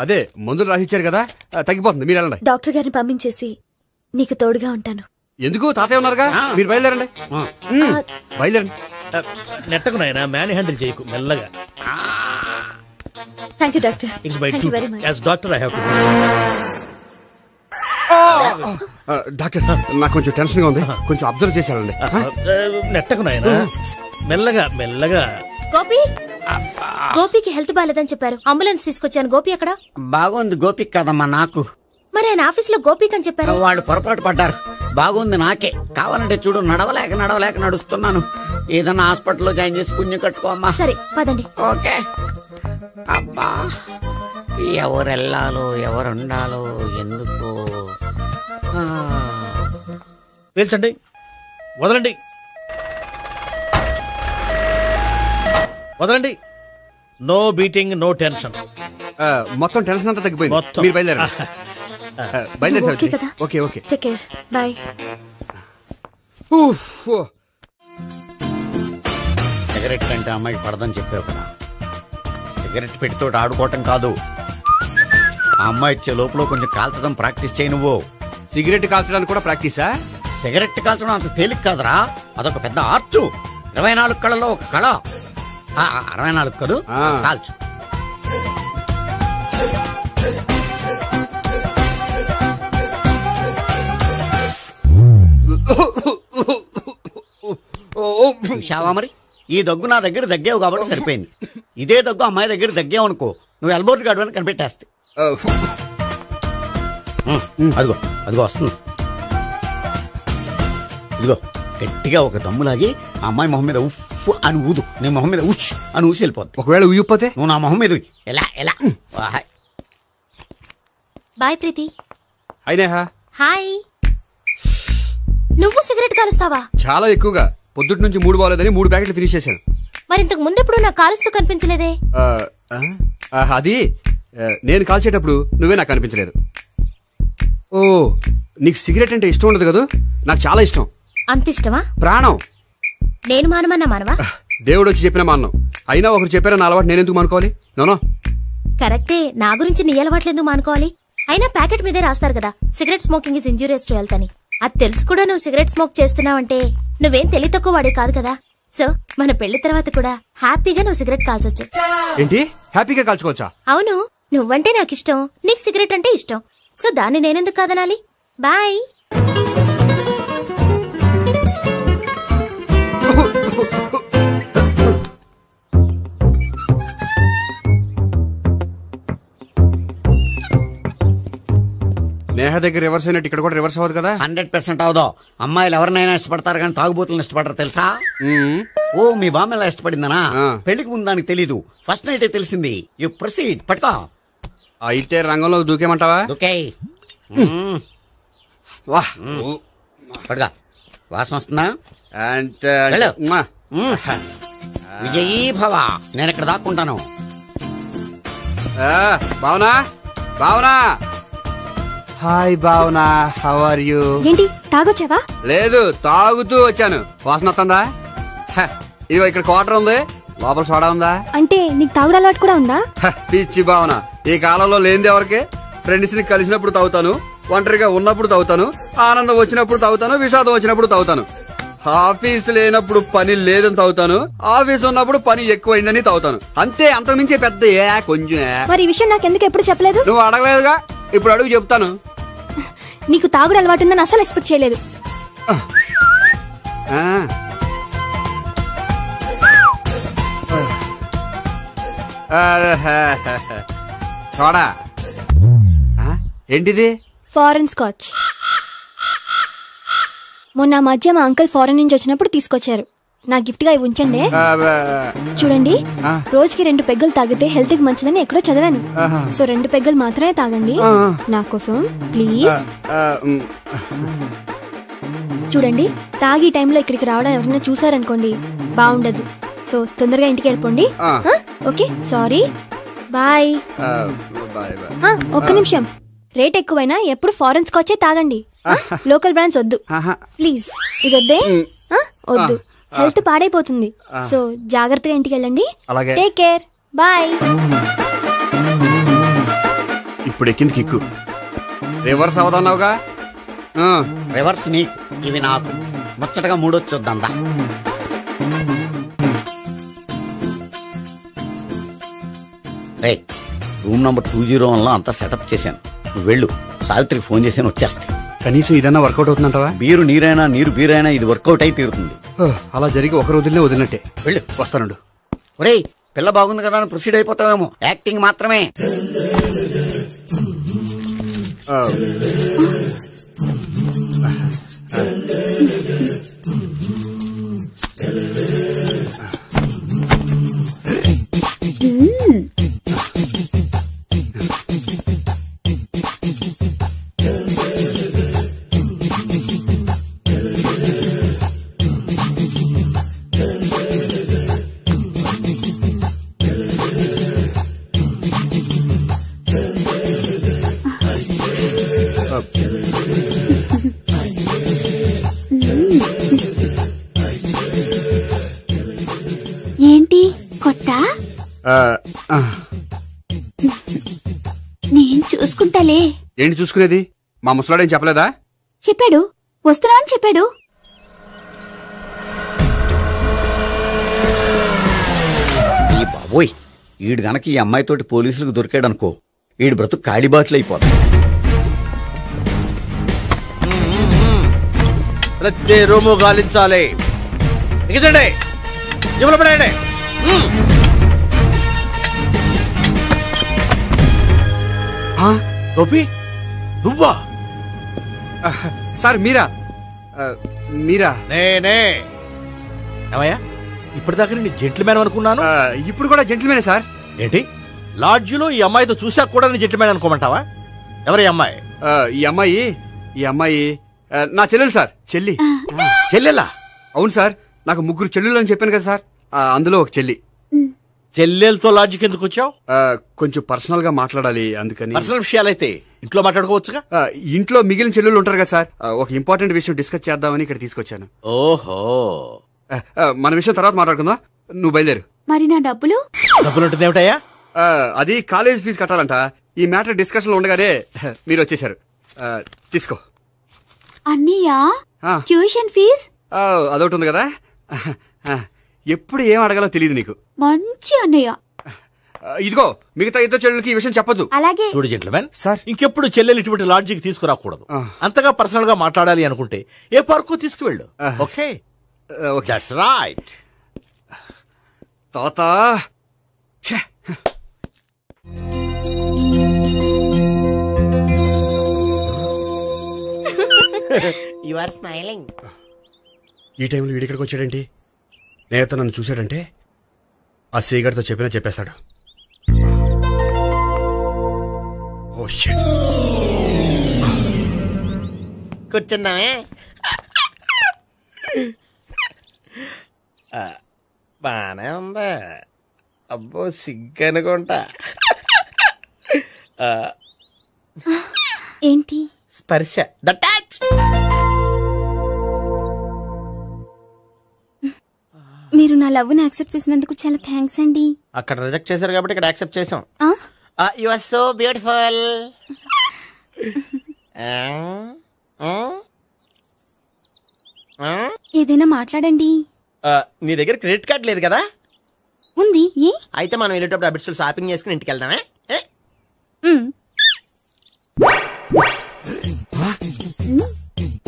అదే మందులు రాసిచ్చారు కదా, తగ్గిపోతుంది. మీరు వెళ్ళండి. డాక్టర్ గారిని పంపించేసి నీకు తోడుగా ఉంటాను. ఎందుకు? తాతయ్య ఉన్నారుగా, మీరు బయలుదేరండి. బయలుదేరండి. నెట్టకు నాయనా, మ్యాన్ హ్యాండిల్ చేయకు, మెల్లగా. Thank you doctor. It's my duty as doctor, I have to. Doctor, నాకు కొంచెం టెన్షన్ గా ఉంది, కొంచెం అబ్జర్వ్ చేసేయాలండి. నెట్టకు నాయనా, మెల్లగా. గోపికి హెల్త్ బాలేదని చెప్పారు, అంబులెన్స్ తీసుకొచ్చాను. గోపి ఎక్కడ? బాగుంది గోపిక్ కదమ్మా నాకు. మరి ఆయన ఆఫీస్ లో గోపిక్ అని చెప్పారు. వాళ్ళు పొరపాటు పడ్డారు. బాగుంది నాకే. కావాలంటే చూడు, నడవలేక నడుస్తున్నాను. ఏదన్నా హాస్పిటల్లో జాయిన్ చేసి పుణ్యం కట్టుకోమ్మా. సరే పదండి. ఓకే. అబ్బా, ఎవరెళ్ళాలో ఎవరుండాలో ఎందుకు. పేల్చండి, వదలండి. No beating, no tension. మొత్తం టెన్షన్ అంతా తగ్గిపోయింది. మీరు బయలుదేరండి. ఓకే. బాయ్. సిగరెట్ కంటే అమ్మాయికి పడదని చెప్పావు కదా. సిగరెట్ పెట్టితో ఆడుకోవటం కాదు, ఆ అమ్మాయి ఇచ్చే లోపల కొంచెం కాల్చడం ప్రాక్టీస్ చేయి. నువ్వు సిగరెట్ కాల్చడానికి కూడా ప్రాక్టీసా? సిగరెట్ కాల్చడం అంత తేలిక కాదురా, అదొక పెద్ద ఆర్ట్. 24 కళలో ఒక కళ. 64 కదూ, కాల్చు. చూశావా మరి, ఈ దగ్గు నా దగ్గర దగ్గేవు కాబట్టి సరిపోయింది. ఇదే దగ్గు అమ్మాయి దగ్గర దగ్గేవు అనుకో, నువ్వు ఎల్బోర్డ్ గాడు అని కనిపెట్టేస్తే. అదిగో వస్తుంది. ఇదిగో గట్టిగా ఒక దమ్ములాగి ఆ అమ్మాయి మొహం మీద ఉఫ్ అని ఊదు, నీ మొహం మీద ఉచ్ అని ఊసి వెళ్ళిపోద్ది. ఒకవేళ ఊయకపోతే నువ్వు నా మొహం మీద ఎలా. బాయ్ ప్రీతి. హాయ్. నువ్వు సిగరెట్ కాలుస్తావా? చాలా ఎక్కువగా. పొద్దుటి నుంచి 3 బాలేదని 3 ప్యాకెట్లు ఫినిష్ చేశాను. మరి ఇంతకు ముందెప్పుడు నాకు కాలుస్తూ కనిపించలేదే? అది నేను కాల్చేటప్పుడు నువ్వే నాకు కనిపించలేదు. ఓ, నీకు సిగరెట్ అంటే ఇష్టం ఉండదు కదా? నాకు చాలా ఇష్టం. అంత ఇష్టమా? ప్రాణం. నేను మానవా? దేవుడు వచ్చి చెప్పిన మానం. అయినా ఒకరు చెప్పారా నా అలవాటు నేనెందుకు మానుకోవాలి? నోనో. కరెక్టే, నా గురించి నీ అలవాట్లు ఎందుకు మానుకోవాలి? అయినా ప్యాకెట్ మీదే రాస్తారు కదా, cigarette smoking is injurious to health అని. అది తెలుసు కూడా నువ్వు సిగరెట్ స్మోక్ చేస్తున్నావంటే నువ్వేం తెలివి తక్కువ వాడే కాదు కదా. సో మన పెళ్లి తర్వాత కూడా హ్యాపీగా నువ్వు సిగరెట్ కాల్చొచ్చు. ఏంటి? హ్యాపీగా కాల్చుకోవచ్చా? అవును, నువ్వంటే నాకు ఇష్టం, నీకు సిగరెట్ అంటే ఇష్టం. సో దాన్ని నేనెందుకు కాదనాలి? బాయ్. నేహ దగ్గర రివర్స్ అయినట్టు ఇక్కడ కూడా రివర్స్ అవ్వదు కదా? 100% అవదో. అమ్మాయిలు ఎవరినైనా ఇష్టపడతారు కానీ తాగుబోతులను ఇష్టపడరు తెలుసా? ఓ, మీ బామ్మ ఎలా ఇష్టపడిందనా? పెళ్లికి ముందు దానికి తెలీదు, ఫస్ట్ నైటే తెలిసింది. You proceed. పట్టుకో. అయితే రంగంలో దూకేమంటావా? దూకేయ్. పట్టుగా. వాసన వస్తుందా? విజయీ భవ. నేను ఇక్కడ దాక్కుంటాను. Bhavana. Hi Bhavana, how are you? ఏంటి తాగొచ్చావా? లేదు, తాగుతూ వచ్చాను. వాసన వస్తుందా? ఇదిగో ఇక్కడ క్వార్టర్ ఉంది, లోపల సోడా ఉందా? అంటే నీకు తాగుడు అలవాటు కూడా ఉందా? పిచ్చి భావన, ఈ కాలంలో లేనిది ఎవరికి? ఫ్రెండ్స్ ని కలిసినప్పుడు తాగుతాను, ఒంటరిగా ఉన్నప్పుడు తాగుతాను, ఆనందం వచ్చినప్పుడు తాగుతాను, విషాదం వచ్చినప్పుడు తాగుతాను. ఆఫీస్ లేనప్పుడు పని లేదని తాగుతాను, ఆఫీస్ ఉన్నప్పుడు పని ఎక్కువైందని తాగుతాను. అంతే, అంతకుమించే పెద్ద కొంచెం. మరి ఈ విషయం నాకెందుకు ఎప్పుడు చెప్పలేదు? నువ్వు అడగలేదుగా, ఇప్పుడు అడుగు చెప్తాను. నీకు తాగుడు అలవాటు ఉందని అసలు ఎక్స్పెక్ట్ చేయలేదు. చూడా ఏంటిది? Foreign scotch. మొన్న మధ్య మా అంకుల్ ఫారెన్ నుంచి వచ్చినప్పుడు తీసుకొచ్చారు. నా గిఫ్ట్ గా ఇవి ఉంచండి. చూడండి, రోజుకి 2 పెగ్గులు తాగితే హెల్త్ కి మంచిదని ఎక్కడో చదివాను. సో 2 పెగ్గులు మాత్రమే తాగండి నా కోసం ప్లీజ్. చూడండి, తాగి టైంలో ఇక్కడికి రావడం ఎవరైనా చూసారనుకోండి బాగుండదు. సో తొందరగా ఇంటికి వెళ్ళిపోండి. Okay, sorry, bye. ఒక్క నిమిషం, రేట్ ఎక్కువైనా ఎప్పుడు ఫారెన్ స్కాచే తాగండి. లోకల్ బ్రాండ్స్ వద్దు ప్లీజ్. ఇది వద్దే, వద్దు, హెల్త్ పాడైపోతుంది. సో జాగ్రత్తగా ఇంటికి వెళ్ళండి. Take care, bye. ఇప్పుడు ఎక్కింది కిక్కు. రివర్స్ అవదన్నావుగా? రివర్స్ నీకు, ఇవి నాకు. ముచ్చటగా మూడొచ్చొద్దా? రూమ్ నంబర్ 201 లో అంతా సెటప్ చేశాను. నువ్వు వెళ్ళు, సావిత్రికి ఫోన్ చేశాను, వచ్చేస్తే. కనీసం ఇదన్నా వర్కౌట్ అవుతుందంటావా? బీరు నీరైనా నీరు బీరైనా ఇది వర్కౌట్ అయి తీరుతుంది. అలా జరిగి ఒక రోజులనే వదిలినట్టే. వెళ్ళు, వస్తానుండు. ఒరేయ్, పిల్ల బాగుంది కదా అని ప్రొసీడ్ అయిపోతావేమో. యాక్టింగ్ మాత్రమే. ఏంటి కొత్త? నేను చూసుకుంటాలే. ఏంటి చూసుకునేది? మా ముసలాడేం చెప్పలేదా? చెప్పాడు, వస్తున్నా అని చెప్పాడు. ఈ బాబోయ్, ఈడు గనక ఈ అమ్మాయితోటి పోలీసులకు దొరికాడనుకో, ఈడు బ్రతుకు కాళీబాట్లు అయిపోతాడు. ప్రతి రూము గాలించాలి. దిగండి, జమల పడండి. గోపి, నువ్వా? సార్ మీరా? మీరా? నేనే. ఏమయ్యా, ఇప్పటిదాకా నేను జెంట్ల్మ్యాన్ అనుకున్నాను. ఇప్పుడు కూడా జెంట్ల్మ్యానే సార్. ఏంటి, లాడ్జిలో ఈ అమ్మాయితో చూసాక కూడా నేను జెంట్ల్మ్యాన్ అనుకోమంటావా? ఎవరి అమ్మాయి? ఈ అమ్మాయి నా చెల్లెలు సార్. చెల్లెలా? అవును సార్, నాకు 3 చెల్లెలు అని చెప్పాను కదా సార్, అందులో ఒక చెల్లి. చెల్లెలతో లాడ్జికి ఎందుకు వచ్చావు? కొంచెం పర్సనల్ గా మాట్లాడాలి, అందుకని. పర్సనల్ విషయాలైతే ఇంట్లో మాట్లాడుకోవచ్చుగా. ఇంట్లో మిగిలిన చెల్లెలు ఉంటారు కదా సార్, ఒక ఇంపార్టెంట్ విషయం డిస్కస్ చేద్దామని ఇక్కడ తీసుకొచ్చాను. ఓహో, మన విషయం తర్వాత మాట్లాడుకుందాం. నువ్వు బయలుదేరు. మరి నా డబ్బులు? డబ్బులు ఉంటుంది ఏమిటయ్యా? అది కాలేజ్ ఫీజు కట్టాలంట. ఈ మ్యాటర్ డిస్కషన్ లో ఉండగానే మీరు వచ్చేసారు. తీసుకో. అన్నయ్యా, ట్యూషన్ ఫీజ్? అదొకటి ఉంది కదా. ఎప్పుడు ఏం అడగాలో తెలియదు నీకు. మంచి అన్నయ్య. ఇదిగో, మిగతా 2 చెల్లెలకి ఈ విషయం చెప్పొద్దు. అలాగే. చూడు జెంట్ల్మెన్, సార్ ఇంకెప్పుడు చెల్లెలు ఇటువంటి లాడ్జికి తీసుకురాకూడదు. అంతగా పర్సనల్ గా మాట్లాడాలి అనుకుంటే ఏ పార్కు తీసుకువెళ్ళు. Okay, that's right. తాత యు ఆర్ స్మైలింగ్. ఈ టైంలో వీడిక్కడికి వచ్చాడేంటి? నేత నన్ను చూశాడంటే ఆ సీగారితో చెప్పేస్తాడు. Oh shit. కూర్చుందామే. బానే ఉందా? అబ్బో, సిగ్గనుకుంటా. ఏంటి? స్పర్శ, ద టచ్. మీరు నా లవ్ ని యాక్సెప్ట్ చేసినందుకు చాలా థ్యాంక్స్ అండి. అక్కడ రిజెక్ట్ చేశారు కాబట్టి ఇక్కడ యాక్సెప్ట్ చేసాం. You are so beautiful. ఏదైనా మాట్లాడండి. నీ దగ్గర క్రెడిట్ కార్డ్ లేదు కదా? ఉంది. ఏ? అయితే మనం వెళ్ళేటప్పుడు అబిట్స్ షాపింగ్ చేసుకుని ఇంటికి వెళ్దామే.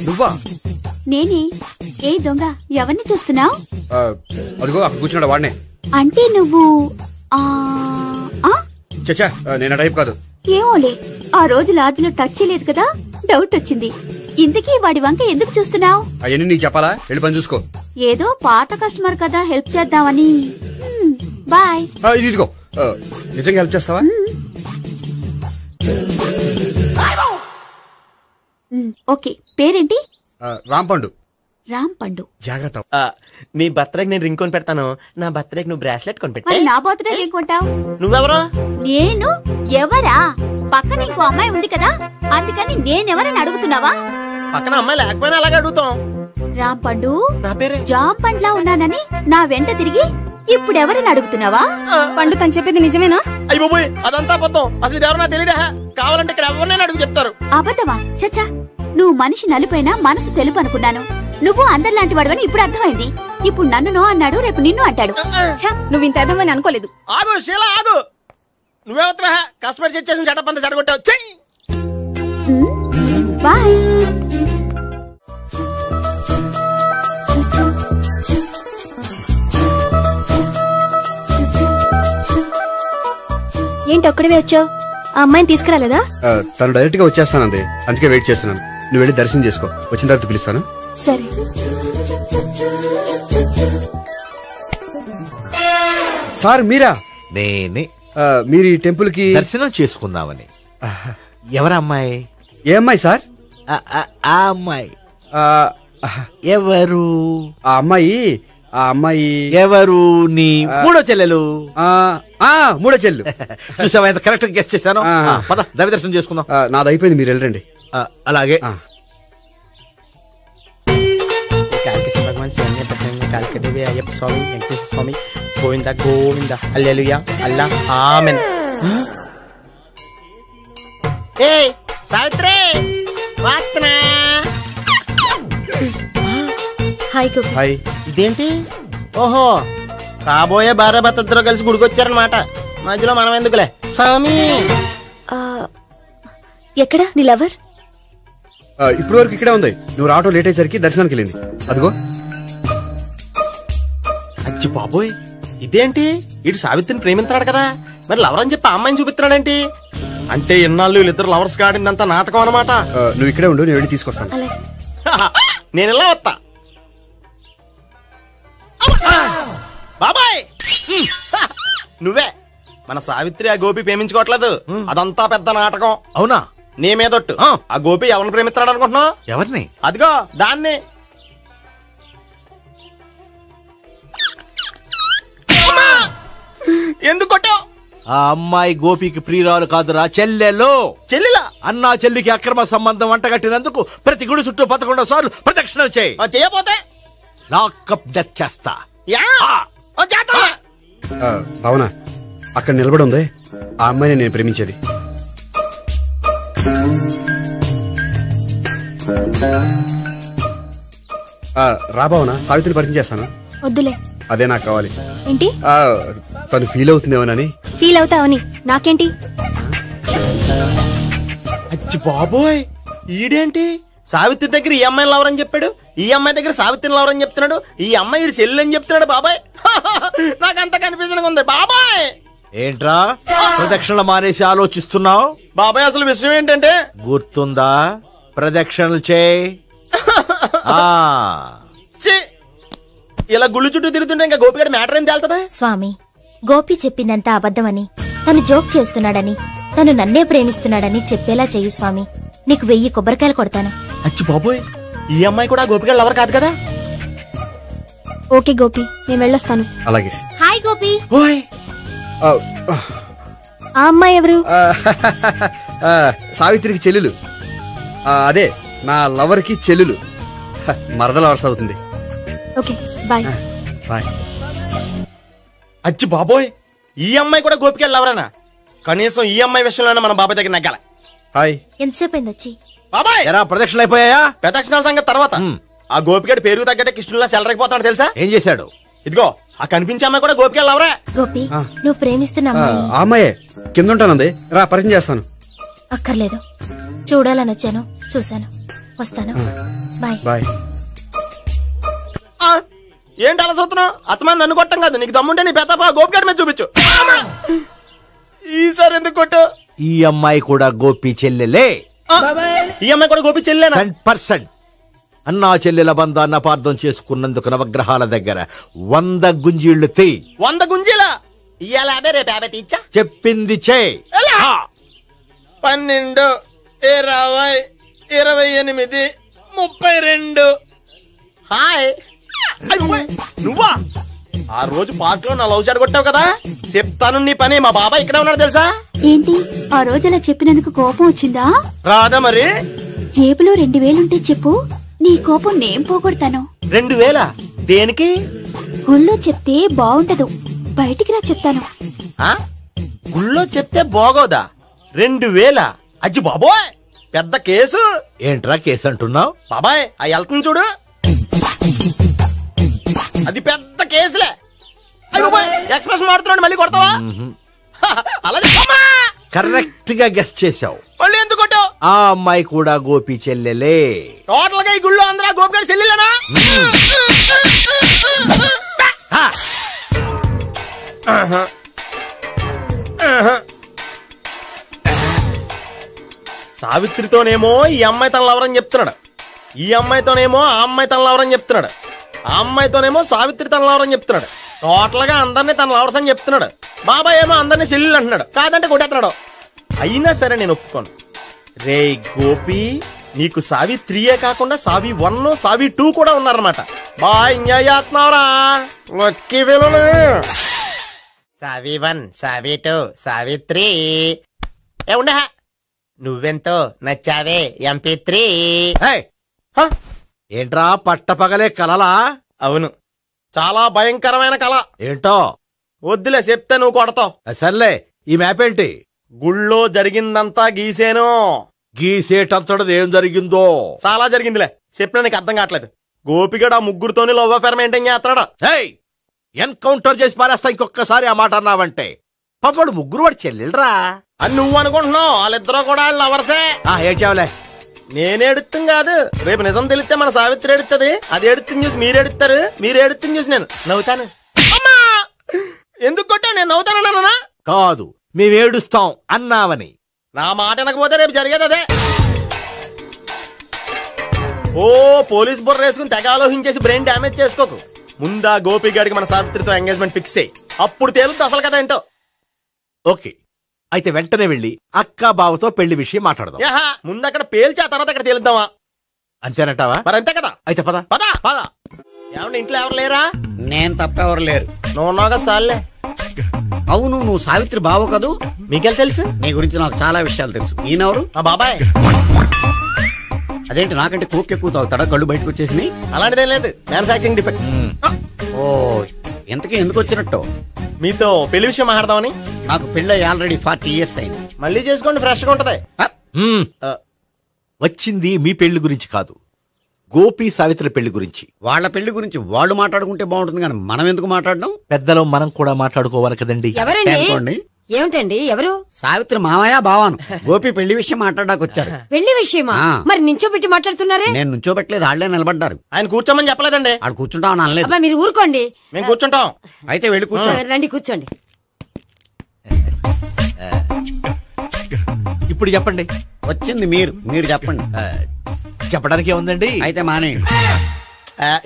నువ్వా? నేనే. ఏ దొంగ, ఎవరిని చూస్తున్నావు? అదిగో అక్కడ కూర్చున్నాడు వాడినే. అంటే నువ్వు చచ్చా నేను టైప్ కాదు. ఏమోలే, ఆ రోజు లాడ్జ్లో టచ్ చేయలేదు కదా, డౌట్ వచ్చింది. ఇంతకీ వాడి వంక ఎందుకు చూస్తున్నావు? అవన్నీ నీకు చెప్పాలా? వెళ్ళి పని చూసుకో. ఏదో పాత కస్టమర్ కదా, హెల్ప్ చేద్దామని. బాయ్. ఇది ఇదిగో, నిజంగా హెల్ప్ చేస్తావా? ఓకే, పేరేంటి? రాంపండు. రాంపండు. జాగ్రత్త. నీ బర్త్డేకి నేను రింగ్ కొని పెడతాను, నా బర్త్డేకి నువ్వు బ్రాస్లెట్ కొని పెట్టా. నా బర్త్డే ఏం కొంటావు? నువ్వెవరో? నేను ఎవరా? పక్కన ఇంకో అమ్మాయి ఉంది కదా, అందుకని నేనెవరని అడుగుతున్నావా? పక్కన అమ్మాయి లేకపోయినా అలాగే అడుగుతాం. రాంపండు, నా పేరే జామ్ పండ్లా ఉన్నానని నా వెంట తిరిగి ఇప్పుడెవరని అడుగుతున్నావా? పండు తను చెప్పేది నిజమేనా? అయ్య బాబోయ్, అదంతా అబద్ధం. అసలు ఇది ఎవరు నాకు తెలియదా? కావాలంటే ఇక్కడ ఎవరినైనా అడుగు చెప్తారు. అబద్ధమా? చచ్చా, నువ్వు మనిషి నలుపైనా మనసు తెలుపు అనుకున్నాను. నువ్వు అందరిలాంటి వాడవని ఇప్పుడు అర్థమైంది. ఇప్పుడు నన్ను నో అన్నాడు, రేపు నిన్ను అంటాడు. నువ్వు ఇంత ఎదవని అనుకోలేదు. ఆగు శీలా, ఆగు. నువ్వేవత్తవా? కస్టమర్ చెక్ చేసి చెడ్డ చెడగొట్టావు. బాయ్. ఏంటి ఒక్కడివే వచ్చావు? ఆ అమ్మాయిని తీసుకురాలేదా? తను డైరెక్ట్ గా వచ్చేస్తానంది, అందుకే వెయిట్ చేస్తున్నాను. నువ్వు వెళ్ళి దర్శనం చేసుకో, వచ్చిన తర్వాత పిలుస్తాను. సరే. సార్ మీరా? నేనే. మీరు ఈ టెంపుల్ కి దర్శనం చేసుకుందామని. ఎవరు అమ్మాయి? ఏ అమ్మాయి సార్? ఆ అమ్మాయి ఎవరు? ఆ అమ్మాయి ఎవరు? నీ మూడో చెల్లెలు. మూడో చెల్లు. చూసావా ఎంత కరెక్ట్ గెస్ట్ చేశాను. పద దైవ దర్శనం చేసుకుందాం. నాది అయిపోయింది, మీరు వెళ్ళండి. అలాగే. కాళికదేవి, అయ్యప్ప స్వామి, వెంకటేశ్వర స్వామి, గోవింద గోవింద, హల్లెలూయా, అల్లా, ఆమెన్. ఏయ్ సావిత్రి, వాత్నా. హాయ్ గోపి. హాయ్. ఇదేంటి? ఓహో, కాబోయే భార్య భర్త ఇద్దరు కలిసి గుడికొచ్చారనమాట. మధ్యలో మనం ఎందుకులే స్వామి. ఎక్కడ నీ లవర్? ఇప్పుడు వరకు ఇక్కడే ఉంది. నువ్వు రావటం లేట్ అయ్యేసరికి దర్శనానికి వెళ్ళింది. అదిగో. అచ్చి బాబోయ్, ఇదేంటి? ఇటు సావిత్రిని ప్రేమిస్తున్నాడు కదా, మరి లవర్ అని చెప్పి అమ్మాయిని చూపిస్తున్నాడేంటి? అంటే ఇన్నాళ్ళు వీళ్ళిద్దరు లవర్స్ కాడిందంతా నాటకం అనమాట. నువ్వు ఇక్కడే ఉండు, నేను వెళ్ళి తీసుకొస్తాను. నేను ఇలా వస్తా. బాబాయ్, నువ్వే మన సావిత్రి ఆ గోపి ప్రేమించుకోవట్లేదు, అదంతా పెద్ద నాటకం. అవునా? నీ మీదొట్టు. ఆ గోపి ఎవరిని ప్రేమిస్తున్నాడు అనుకుంటున్నావు? ఎవరిని? అదిగో దాన్ని. ఎందుకు కొట్టావు? ఆ అమ్మాయి గోపికి ప్రియురాలు కాదురా, చెల్లెలు. చెల్లెలా? అన్నా చెల్లికి అక్రమ సంబంధం వంటగట్టినందుకు ప్రతి గుడి చుట్టూ 11 సార్లు ప్రదక్షిణలు చేయి. చేయపోతే లాకప్ డెత్ చేస్తా. భావన, అక్కడ నిలబడి ఉంది ఆ అమ్మాయిని నేను ప్రేమించేది. రా భావన, సావిత్రిని పరిచయం చేస్తాను. వద్దులే. అదే నాకు కావాలి. ఏంటి? తను ఫీల్ అవుతుందేమోనని. ఫీల్ అవుతావని నాకేంటి? అచ్చి బాబోయ్, ఈడేంటి సావిత్రి దగ్గర ఈ అమ్మాయిని లవర్ అని చెప్పాడు, ఈ అమ్మాయి దగ్గర సావిత్రిని లవర్ అని చెప్తున్నాడు, ఈ అమ్మాయి ఇడు చెల్లి అని చెప్తున్నాడు. బాబాయ్, నాకంత కన్ఫ్యూజన్ ఉంది. బాబాయ్ ఏంట్రా ప్రదక్షిణలు మానేసి ఆలోచిస్తున్నావు? బాబాయ్ అసలు విషయం ఏంటంటే, గుర్తుందా? ప్రదక్షిణలు చేయి. ఇలా గుళ్ళు చుట్టూ తిరుగుతుంటే ఇంకా గోపిగడ మ్యాటర్ ఏం తేలుతుందా? స్వామి, గోపి చెప్పిందంతా అబద్ధమని, తను జోక్ చేస్తున్నాడని, తను నన్నే ప్రేమిస్తున్నాడని చెప్పేలా చెయ్యి స్వామి. నీకు 1000 కొబ్బరికాయలు కొడతాను. అచ్చి బాబోయ్, ఈ అమ్మాయి కూడా గోపిగడ లవర్ కాదు కదా? ఓకే గోపి, నేను వెళ్ళొస్తాను. అలాగే. హాయ్ గోపి. ఓయ్, ఆ అమ్మాయి ఎవరు? సావిత్రికి చెల్లెలు. అదే నా లవర్ కి చెల్లెలు. మరద లవర్స్ అవుతుంది. Okay, bye. బాయ్. అచ్చి బాబోయ్, ఈ అమ్మాయి కూడా గోపిగడ లవరేనా? కనీసం ఈ అమ్మాయి విషయంలోనే మన బాబాయ్ దగ్గర నగ్గాల. హాయ్. ఎంతసేపు అయింది వచ్చి? బాబాయ్, ప్రదక్షిణలు అయిపోయాయా? ప్రదక్షిణాల సంగతి తర్వాత. ఆ గోపిగడ పేరు తగ్గట్టే కృష్ణులా చెలరైపోతాడు తెలుసా? ఏం చేశాడు? ఇదిగో ఆ కనిపించే అమ్మాయి కూడా గోపిగడ లవరే. గోపి, నువ్వు ప్రేమిస్తున్న అమ్మాయి ఆ అమ్మాయే కింద ఉంటానంది. రా పరిచయం చేస్తాను. అక్కర్లేదు, చూడాలని వచ్చాను, చూశాను, వస్తాను. బాయ్. బాయ్. ఏంటి అలా చూస్తున్నావు? అత్తమాని నన్ను కొట్టం కాదు, నీకు దమ్ముంటే నీ పెద్ద గోపిగాడి మీద చూపించు. ఈసారి ఎందుకు కొట్టు? ఈ అమ్మాయి కూడా గోపి చెల్లెలే. ఈ అమ్మాయి కూడా గోపి చెల్లెనా? 100%. అన్నా చెల్లెల బంధాన్ని అపార్థం చేసుకున్నందుకు నవగ్రహాల దగ్గర 100 గుంజీళ్లు తీ. 100 గుంజీలా? ఇయ్యాల 50 రేపు 50 తీచ్చా. చెప్పింది చే. 12, 20, 28, 32. హాయ్. నువ్వా? ఆ రోజు పార్క్ లో నా లవ్ షాట్ కొట్టావు కదా, చెప్తాను నీ పని. మా బాబాయ్ ఇక్కడే ఉన్నాడు తెలుసా? ఏంటి ఆ రోజు అలా చెప్పినందుకు కోపం వచ్చిందా? రాదా మరి? జేబులో 2000 ఉంటే చెప్పు, నీ కోపం నేను పోగొడతాను. 2000? దేనికి? గుళ్ళో చెప్తే బాగుండదు, బయటికి రా చెప్తాను. గుళ్ళో చెప్తే బాగోదా? 2000? అజ్జి బాబోయ్, పెద్ద కేసు. ఏంట్రా కేసు అంటున్నావు? బాబాయ్ ఆ వెళ్తుంది చూడు, అది పెద్ద కేసులే. ఎక్స్ప్రెషన్ మాడుతున్నాడు, మళ్ళీ కొడతావా? అలా చెప్పమ్మా. కరెక్ట్ గా గెస్ట్ చేశావు. మళ్ళీ ఎందుకు కొట్టావు? ఆ అమ్మాయి కూడా గోపి చెల్లెలే. టోటల్ గా ఈ గుళ్ళో అందరూ గోపిగాడి చెల్లెలేనా? సావిత్రితోనేమో ఈ అమ్మాయి తన లవరని చెప్తున్నాడు, ఈ అమ్మాయితోనేమో ఆ అమ్మాయి తన లవరని చెప్తున్నాడు, ఆ అమ్మాయితోనేమో సావిత్రి తన లవరని చెప్తున్నాడు. టోటల్ గా అందరినీ తన లవర్స్ అని చెప్తున్నాడు. బాబాయ్ ఏమో అందరినీ చెల్లెలు అంటున్నాడు, కాదంటే కొట్టేస్తున్నాడు. అయినా సరే నేను ఒప్పుకోను. రే గోపి, నీకు సావి 3 కాకుండా సావి 1, సావి 2 కూడా ఉన్నారన్నమాట. బాయ్ ఎంజాయ్ చేస్తున్నావురా. లక్కీ పిల్లలు. సావి 1, సావి 2, సావి 3. ఏ ఉండే, నువ్వెంతో నచ్చావే MP3. ఏంట్రా పట్టపగలే కలలా? అవును, చాలా భయంకరమైన కళ. ఏంటో? వద్దులే, చెప్తే నువ్వు కొడతావు. సర్లే, ఈ మ్యాప్ ఏంటి? గుళ్ళో జరిగిందంతా గీసేను. గీసేటంతటది ఏం జరిగిందో? చాలా జరిగిందిలే, చెప్పినా నీకు అర్థం కావట్లేదు. గోపిగడు ఆ ముగ్గురుతోని లవ్ అఫేర్ మెయింటైన్ చేస్తున్నాడు. ఎన్కౌంటర్ చేసి పారేస్తా ఇంకొకసారి ఆ మాట అన్నావంటే. పాపడు ముగ్గురు వాడు చెల్లెలరా అని నువ్వు అనుకుంటున్నావు, వాళ్ళిద్దరూ కూడా లవర్సే. ఏడ్చావులే. నేనేడుతుంది కాదు, రేపు నిజం తెలిస్తే మన సావిత్రి ఎడుతుంది. అది ఎడుతుంది చూసి మీరు ఎడుతారు, మీరు ఎడుతుంది చూసి నేను నవ్వుతాను. ఎందుకు కొట్టా? నేను నవ్వుతానన్నా? కాదు, మేమేడుస్తాం అన్నావని. నా మాట వినకపోతే రేపు జరిగేది అదే. ఓ పోలీస్ బుర్ర వేసుకుని తెగ ఆలోచించేసి బ్రెయిన్ డ్యామేజ్ చేసుకోకు. ముందా గోపిగాడికి మన సావిత్రితో ఎంగేజ్మెంట్ ఫిక్స్ అయ్యి, అప్పుడు తేలుతుంది అసలు కదా ఏంటో. ఓకే, అయితే వెంటనే వెళ్ళి అక్క బావతో పెళ్లి విషయం మాట్లాడదాం. ముందు అక్కడ పేల్చి ఆ తర్వాత అక్కడ తేలుద్దామా? అంతేనంటావా? మరి అంతే కదా. అయితే పద పద పద. ఏమన్నా ఇంట్లో ఎవరు లేరా? నేను తప్పెవరు లేరు. నువ్వు ఉన్నావుగా సార్లే. అవును, నువ్వు సావిత్రి బావ కదూ? మీకెళ్ళి తెలుసు? నీ గురించి నాకు చాలా విషయాలు తెలుసు. ఈయనెవరు? మా బాబాయ్. అదేంటి నాకంటే కోక్ ఎక్కువ తాగుతాడా? కళ్ళు బయటకు వచ్చేసినాయి. అలాంటిదేం లేదు, మ్యానుఫాక్చరింగ్ డిఫెక్ట్. ఓ, ఎంతకీ ఎందుకు వచ్చినట్టు? మీతో పెళ్లి విషయం మాట్లాడదామని. నాకు పెళ్ళి ఆల్రెడీ 40 years అయింది. మళ్ళీ చేసుకోండి, ఫ్రెష్ గా ఉంటది. వచ్చింది మీ పెళ్లి గురించి కాదు, గోపి సావిత్రి పెళ్లి గురించి. వాళ్ళ పెళ్లి గురించి వాళ్ళు మాట్లాడుకుంటే బాగుంటుంది, కానీ మనం ఎందుకు మాట్లాడడం? పెద్దలో మనం కూడా మాట్లాడుకోవాలి కదండి. ఎవరండి? ఏమిటండి? ఎవరు? సావిత్రి మామయ్య బావాను. గోపి పెళ్లి విషయం మాట్లాడడానికి వచ్చారు. పెళ్లి విషయమా? మరి నించోబెట్టి మాట్లాడుతున్నారే? నేను నుంచోబెట్టలేదు, వాళ్ళే నిలబడ్డారు. ఆయన కూర్చోమని చెప్పలేదండి. వాళ్ళు కూర్చుంటామని అనలేదు. అబ్బా మీరు ఊరుకోండి. మేము కూర్చుంటాం. అయితే వెళ్ళి కూర్చోండి. రండి కూర్చోండి. ఇప్పుడు చెప్పండి. వచ్చింది మీరు చెప్పండి. చెప్పడానికి ఏముందండి? అయితే మానేయండి.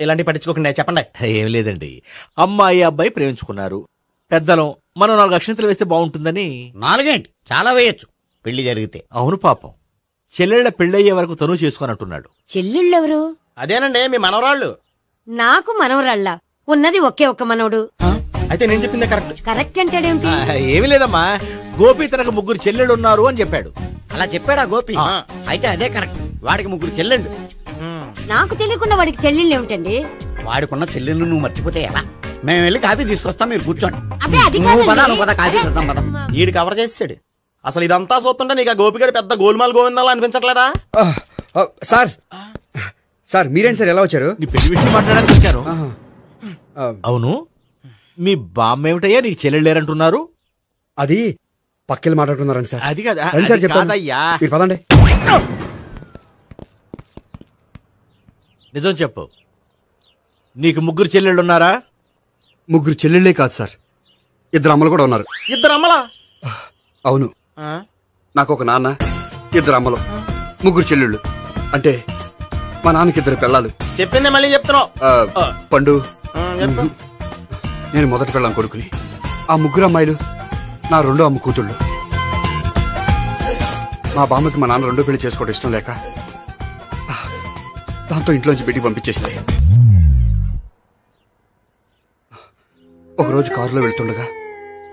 ఇలాంటి పట్టించుకోకుండా చెప్పండి. ఏం లేదండి, అమ్మాయి అబ్బాయి ప్రేమించుకున్నారు. పెద్దలం మనం 4 అక్షంతలు వేస్తే బాగుంటుందని. 4 ఏంటి, చాలా వేయచ్చు పెళ్లి జరిగితే. అవును పాపం, చెల్లెళ్ళ పెళ్ళయ్యే వరకు తను చేసుకున్నట్టున్నాడు. చెల్లెళ్ళెవరు? అదేనండి మీ మనవరాళ్ళు. నాకు మనవరాళ్ళ ఉన్నది ఒకే ఒక్క మనవడు. అయితే నేను చెప్పిందే కరెక్ట్. కరెక్ట్ అంటాడేమిటి? ఏమి లేదమ్మా, గోపి తనకు 3 చెల్లెళ్ళు ఉన్నారు అని చెప్పాడు. అలా చెప్పాడా గోపి? అయితే అదే కరెక్ట్. వాడికి 3 చెల్లెళ్ళు. నాకు తెలియకుండా వాడికి చెల్లెళ్ళు ఏమిటండి? వాడికున్న చెల్లెళ్ళు నువ్వు మర్చిపోతే ఎలా? మేము వెళ్ళి కాఫీ తీసుకొస్తాం, మీరు కూర్చోండి. కాఫీ చేద్దాం పద. ఈడు కవర్ చేసాడు. అసలు ఇదంతా చూస్తుంటే నీకు ఆ గోపిగడు పెద్ద గోల్మాల్ గోవిందాలు అనిపించట్లేదా? సార్ మీరేంటి సార్ ఎలా వచ్చారు? నీ పెళ్లి విషయం మాట్లాడడానికి వచ్చాను. అవును, మీ బామ్మ ఏమిటయ్యా నీకు చెల్లెళ్ళు లేరంటున్నారు? అది పక్కెళ్ళి మాట్లాడుకున్నారండి సార్. అది కాదు సార్ చెప్తాను, మీరు పదండి. నిజం చెప్పు. నీకు ముగ్గురు చెల్లెళ్ళు ఉన్నారా? ముగ్గురు చెల్లెళ్ళే కాదు సార్, 2 అమ్మలు కూడా ఉన్నారు. 2 అమ్మలా? అవును. నాకు ఒక నాన్న, 2 అమ్మలు, 3 చెల్లెళ్ళు. అంటే మా నాన్నకి 2 పిల్లలు. చెప్పిందే మళ్ళీ చెప్తున్నావు. పండు, చెప్పు. నేను మొదటి పిల్లం కొడుకుని. ఆ 3 అమ్మాయిలు నా 2వ అమ్మ కూతుళ్ళు. మా బామ్మకి మా నాన్న 2 పెళ్లి చేసుకోవడం ఇష్టం లేక దాంతో ఇంట్లోంచి బయటికి పంపించేసింది. ఒకరోజు కారులో వెళ్తుండగా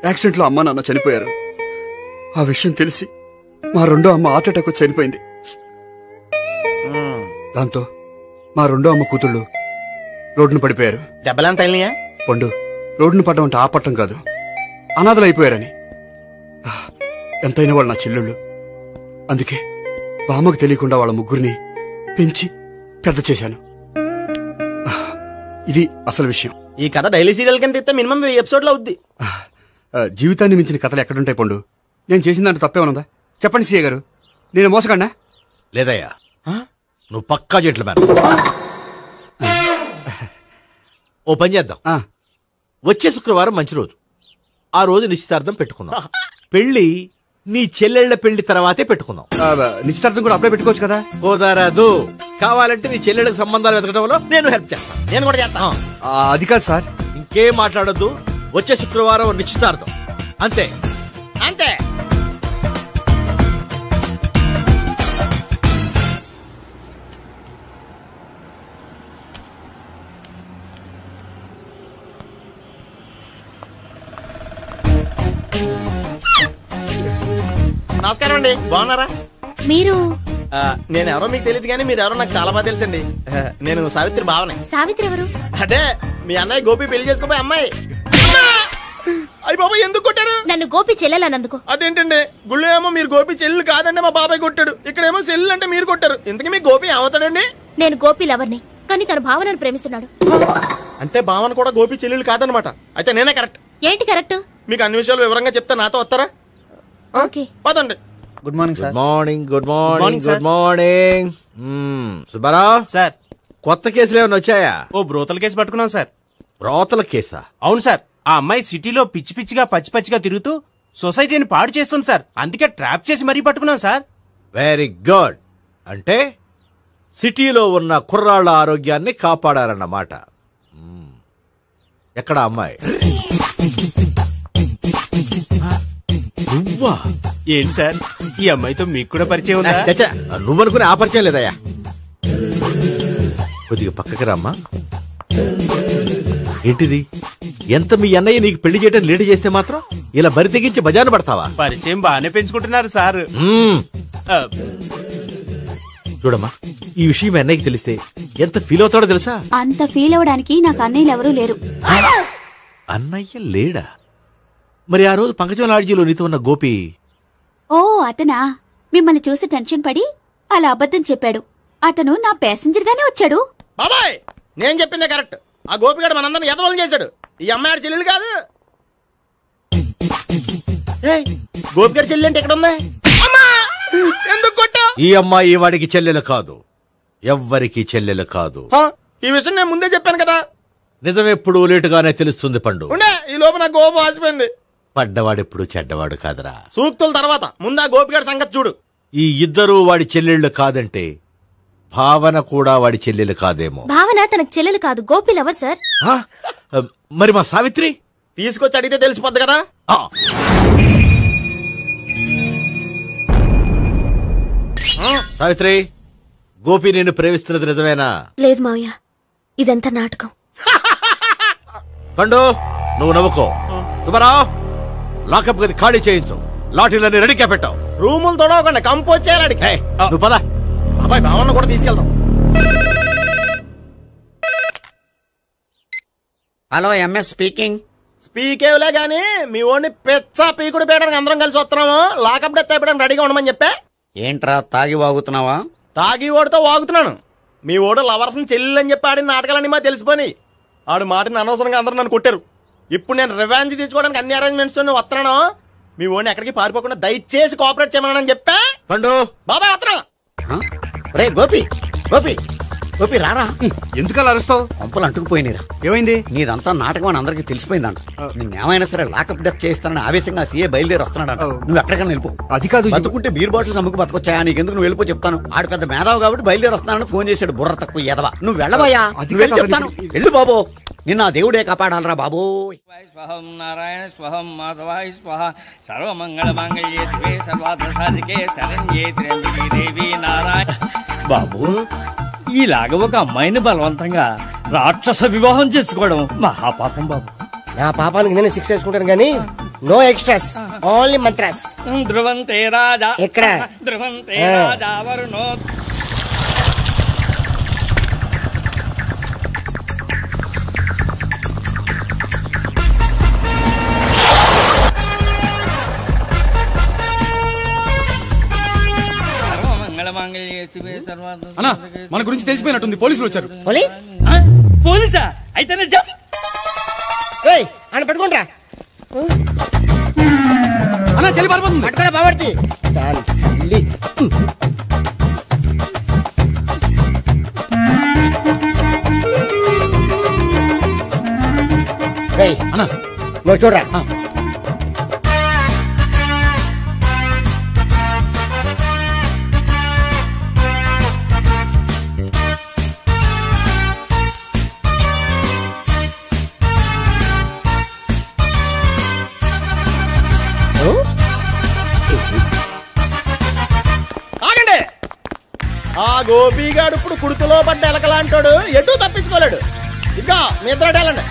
యాక్సిడెంట్లో అమ్మ నాన్న చనిపోయారు. ఆ విషయం తెలిసి మా 2వ అమ్మ హార్ట్ అటాక్ వచ్చి చనిపోయింది. దాంతో మా 2వ అమ్మ కూతుళ్ళు రోడ్డును పడిపోయారు. దెబ్బలంత అయినాయా? పండు, రోడ్డును పడ్డం అంటే ఆపట్టం కాదు, అనాథలు అయిపోయారని. ఎంతైనా వాళ్ళు నా చెల్లెళ్ళు. అందుకే బామ్మకు తెలియకుండా వాళ్ళ ముగ్గురిని పెంచి పెద్ద చేశాను. ఇది అసలు విషయం. ఈ కథ డైలీ సీరియల్ కింద ఇస్తే మినిమం 10 ఎపిసోడ్లు అవుద్ది. జీవితాన్ని మించిన కథలు ఎక్కడుంటాయి పండు? నేను చేసిన దాంట్లో తప్పేమనుందా? చెప్పండి సీఏ గారు, నేను మోసగండా? లేదయ్యా, నువ్వు పక్కా చెట్లు మేన. ఓ పని చేద్దాం, వచ్చే శుక్రవారం మంచి రోజు. ఆ రోజు నిశ్చితార్థం పెట్టుకుందాం. పెళ్లి నీ చెల్లెళ్ల పెళ్లి తర్వాతే పెట్టుకుందాం. నిశ్చితార్థం కూడా అప్పుడే పెట్టుకోవచ్చు కదా? కుదరదు. కావాలంటే నీ చెల్లెళ్ళకి సంబంధాలు వెతకడంలో నేను హెల్ప్ చేస్తాను. నేను కూడా చేస్తాను. అది కాదు సార్. ఇంకేం మాట్లాడొద్దు. వచ్చే శుక్రవారం నిశ్చితార్థం, అంతే అంతే. నమస్కారం అండి, బాగున్నారా? మీరు? నేను ఎవరో మీకు తెలియదు కానీ మీరు ఎవరో నాకు చాలా బాగా తెలుసండి. నేను సావిత్రి బావనే. సావిత్రి ఎవరు? అదే మీ అన్నయ్య గోపి పెళ్లి చేసుకోపోయి అమ్మాయి. అయ్యి బాబాయ్, ఎందుకు కొట్టారు నన్ను? గోపి చెల్లెలన్నందుకు. అదేంటండి, గుళ్ళు ఏమో మీరు గోపి చెల్లెలు కాదండి మా బాబాయ్ కొట్టాడు, ఇక్కడేమో చెల్లెలు అంటే మీరు కొట్టారు. ఇంతకీ మీ గోపి ఏమవుతాడండి? నేను గోపి లవర్ని, కానీ తన భావనను ప్రేమిస్తున్నాడు. అంటే భావన కూడా గోపి చెల్లెలు కాదనమాట. అయితే నేనే కరెక్ట్. ఏంటి కరెక్ట్? మీకు అన్ని విషయాలు వివరంగా చెప్తా, నాతో వస్తారా? ఓకే, పదండి. Good morning sir. Morning. Good morning. Good morning. Subbarao sir, కొత్త కేసులు ఏమైనా వచ్చాయా? ఓ బ్రోతల కేసు పట్టుకున్నాం సార్. బ్రోతల కేసా? అవును సార్. ఆ అమ్మాయి సిటీలో పిచ్చి పిచ్చిగా పచ్చి పచ్చిగా తిరుగుతూ సొసైటీని పాడు చేస్తుంది సార్. అందుకే ట్రాప్ చేసి మరీ పట్టుకున్నాం సార్. Very good. అంటే సిటీలో ఉన్న కుర్రాళ్ళ ఆరోగ్యాన్ని కాపాడారన్నమాట. ఎక్కడ అమ్మాయి? నువ్వా? ఏంటి సార్, ఈ అమ్మాయితో మీకు కూడా పరిచయం ఉందా? నువ్వనుకునే ఆ పరిచయం లేదయ్యా. కొద్దిగా పక్కకి రామ్మా. ఏంటిది? ఎంత మీ అన్నయ్య నీకు పెళ్లి చేయడం లేట్ చేస్తే మాత్రం ఇలా బరి తెగించి బజారు పడతావా? పరిచయం బాగానే పెంచుకుంటున్నారు సార్. చూడమ్మా, ఈ విషయం మీ అన్నయ్యకి తెలిస్తే ఎంత ఫీల్ అవుతాడో తెలుసా? అంత ఫీల్ అవడానికి నాకు అన్నయ్యలు ఎవరూ లేరు. అన్నయ్య లేడా? మరి ఆ రోజు పంకజం లాడ్జీలో నీతో ఉన్న గోపి? ఓ అతనా? మిమ్మల్ని చూసి టెన్షన్ పడి అలా అబద్ధం చెప్పాడు. అతను నా ప్యాసింజర్ గానే వచ్చాడు. బాబాయ్, నేను చెప్పిందే కరెక్ట్. ఆ గోపిగాడు మనందరిని ఎదవలు చేశాడు. ఈ అమ్మాయి చెల్లెలు కాదు. గోపిగాడి చెల్లెలు అంటే ఎక్కడ ఉంది? ఎందుకు కొట్టావు? ఈ అమ్మాయి వాడికి చెల్లెలు కాదు, ఎవ్వరికి చెల్లెలు కాదు. ఈ విషయం నేను ముందే చెప్పాను కదా. నిజమెప్పుడు లేటుగానే తెలుస్తుంది పండు. ఉండే, ఈ లోపు నా గోపు ఆసిపోయింది. పడ్డవాడెప్పుడు చెడ్డవాడు కాదురా. సూక్తుల తర్వాత ముందు ఆ గోపిగాడి సంగతి చూడు. ఈ ఇద్దరూ వాడి చెల్లెళ్ళు కాదంటే భావన కూడా వాడి చెల్లెలు కాదేమో. భావన తనకు చెల్లెలు కాదు, గోపి లవర్ సార్. మరి మా సావిత్రి? తీసుకొచ్చి అడిగితే తెలిసిపోద్ది కదా. సావిత్రి, గోపి నేను ప్రేమిస్తున్నది నిజమేనా? లేదు మావయ్య, ఇదంతా నాటకం. పండు, నువ్వు నవ్వుకో. సుబ్బారావు, లాకప్ గది ఖాళీ చేయించు. లాఠీలన్నీ రెడీగా పెట్టావు. రూములు తొడవకుండా కంపోజ్ చేయాలి. నువ్వు పద. అబ్బాయి, భావన కూడా తీసుకెళ్దాం. Hello, MS speaking. స్పీకేవ్లే గానీ మీ ఓడిని పెచ్చ పీకుడు పేయడానికి అందరం కలిసి వస్తున్నాము. లాకప్ డెత్ అయిపోయడానికి రెడీగా ఉండమని చెప్పే. ఏంట్రా తాగి వాగుతున్నావా? తాగి ఓడితో వాగుతున్నాను. మీ ఓడు లవర్స్ని చెల్లెలని చెప్పి ఆడిన నాటకాలన్నీ మా తెలిసిపోయి ఆడు మాటని అనవసరంగా అందరూ నన్ను కొట్టారు. ఇప్పుడు నేను రివెంజ్ తీసుకోవడానికి అన్ని అరేంజ్మెంట్స్ వస్తున్నాను. మీ ఓడిని ఎక్కడికి పారిపోకుండా దయచేసి కోఆపరేట్ చేయమని చెప్పా. పండు బాబాయ్ వస్తున్నా. రే గోపి, గోపి గోపి రారా. ఎందుకలా అరుస్తావు? పంపులు అంటుకుపోయినరా. ఏమైంది? నీదంతా నాటకం అని అందరికి తెలిసిపోయిందంట. నిన్నేమైనా సరే లాకప్ డెత్ చేస్తానని ఆవేశంగా సీఏ బయలుదేరి వస్తున్నాడు. నువ్వు ఎక్కడికైనా వెళ్ళిపో. అది కాదు, బతుకుంటే బీర్ బాటిల్స్ అమ్ముకు బతకొచ్చాయా? నీకెందుకు? నువ్వు వెళ్ళిపో చెప్తాను. ఆడు పెద్ద మేధావు కాబట్టి బయలుదేరి వస్తానని ఫోన్ చేశాడు. బుర్ర తక్కువ ఎదవా. నువ్వు వెళ్ళబోయా? వెళ్ళి చెప్తాను. వెళ్ళు బాబో, నిన్న దేవుడే కాపాడాలరా బాబో. స్వహం నారాయణ స్వహం మాధవాయ స్వహ సర్వమంగళ మాంగళ్యే శివే సర్వార్థ సాధికే శరణ్యే త్ర్యంబకే దేవి నారాయణ. బాబు, ఇలాగ ఒక అమ్మాయిని బలవంతంగా రాక్షస వివాహం చేసుకోవడం మహాపాపం బాబు. నా పాపానికి నేను శిక్ష చేసుకుంటాను కానీ నో ఎక్స్ట్రాస్, ఓన్లీ మంత్రాస్. ధ్రువంతే రాజా ఎక్కడ? ధ్రువంతే రాజా వరుణో. అన్నా, మన గురించి తెలిసిపోయినట్టుంది. పోలీసులు వచ్చారు. పోలీసా? అయితేనే జప్. అని పట్టుకుంటా అన్నా, చెల్లి పారిపోతుంది. పట్టుకురా బాబర్తి. అన్నా నువ్వు చూడరా. ఆ గోపిగాడు ఇప్పుడు కుడుతులో పడ్డ ఎలకలాంటాడు, ఎటు తప్పించుకోలేడు. ఇంకా మీ ఇద్దరు వెళ్ళండి,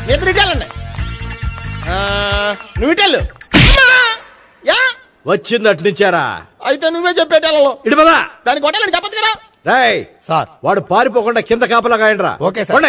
మీ ఇద్దరు ఇటు వెళ్ళండి. నువ్వు ఇటెళ్ళు. వచ్చింది అటు నుంచారా? అయితే నువ్వే చెప్పేటెళ్ళలో ఇటు పదా. దాన్ని కొట్టాలని చెప్పచ్చు కదా. రాయ్ సార్, వాడు పారిపోకుండా కింద కాపలా కాయండిరా. Okay sir.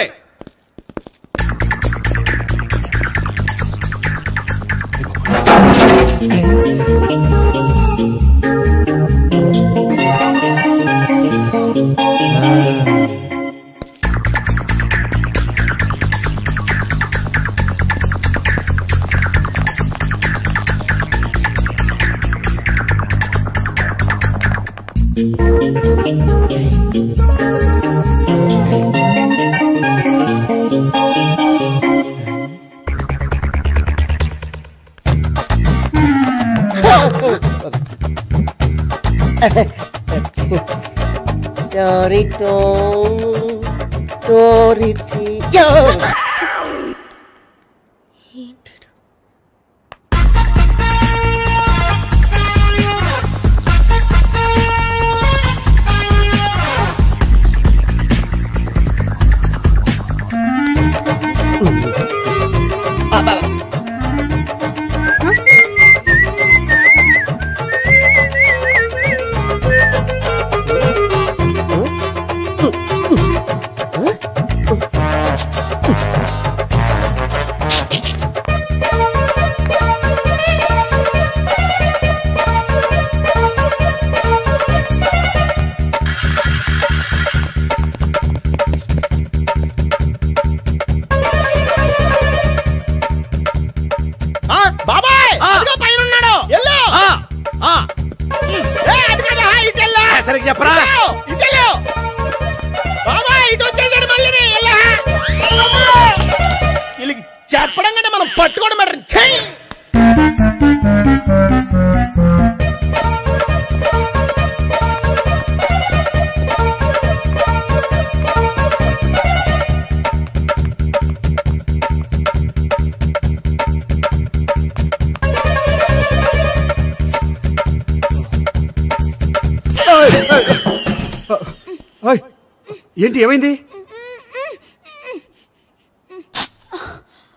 సరిగ్గా చెప్పరా? వీళ్ళకి చెప్పడం కంటే మనం పట్టుకోవడం మాట. ఏంటి, ఏమైంది?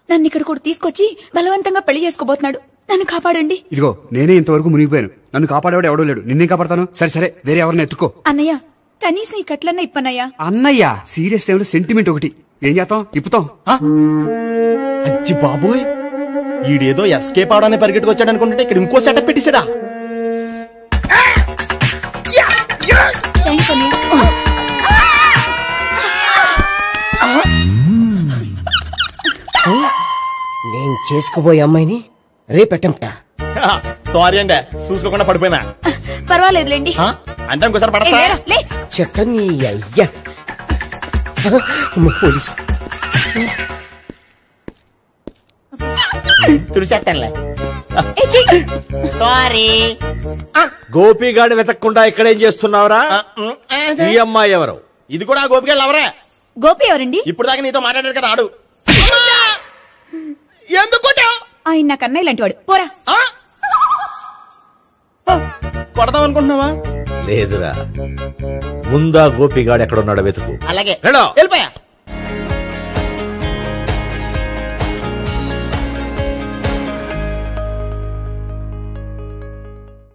నన్ను ఇక్కడ కూడా తీసుకొచ్చి బలవంతంగా పెళ్లి చేసుకోబోతున్నాడు. నన్ను కాపాడండి. ఇదిగో, నేనే ఇంతవరకు మునిగిపోయాను. నన్ను కాపాడేవాడు ఎవడో లేడు. నిన్నే కాపాడతాను. సరే సరే, వేరే ఎవరిని ఎత్తుకో. అన్నయ్య, కనీసం ఈ కట్లన్నా ఇప్పనయ్యా. అన్నయ్య, సీరియస్ టైంలో సెంటిమెంట్ ఒకటి. ఏం చేస్తాం? ఇప్పుతాం. అచ్చి బాబోయ్, ఈడేదో ఎస్కేప్ అవడానికి పరిగెట్టుకొచ్చాడు అనుకుంటే ఇక్కడ ఇంకో సెటప్ పెట్టేశాడా? నేను చేసుకోబోయే అమ్మాయిని రేపెట్టంటా. సారీ అండి, చూసుకోకుండా పడిపోయినా. పర్వాలేదులేండి. అంటే ఇంకోసారి పడతా. చెట్ట నీ అయ్యా. పోలీసు తుడిచేస్తానులే. సారీ. గోపిగాడిని వెతక్కుండా ఇక్కడేం చేస్తున్నావురా? ఈ అమ్మాయి ఎవరు? ఇది కూడా గోపిగాడు ఎవరే? గోపి ఎవరండి? ఇప్పుడు దాకా నీతో మాట్లాడాడు కదా ఆడు. ఎందుకు ఆయన నాకు అన్నయ్య లాంటి వాడు. పోరా. కొడదాం అనుకుంటున్నావా? లేదురా, ముందా గోపిగాడు ఎక్కడున్నాడో వెతుకు. అలాగే వెళ్ళో. వెళ్ళిపోయా.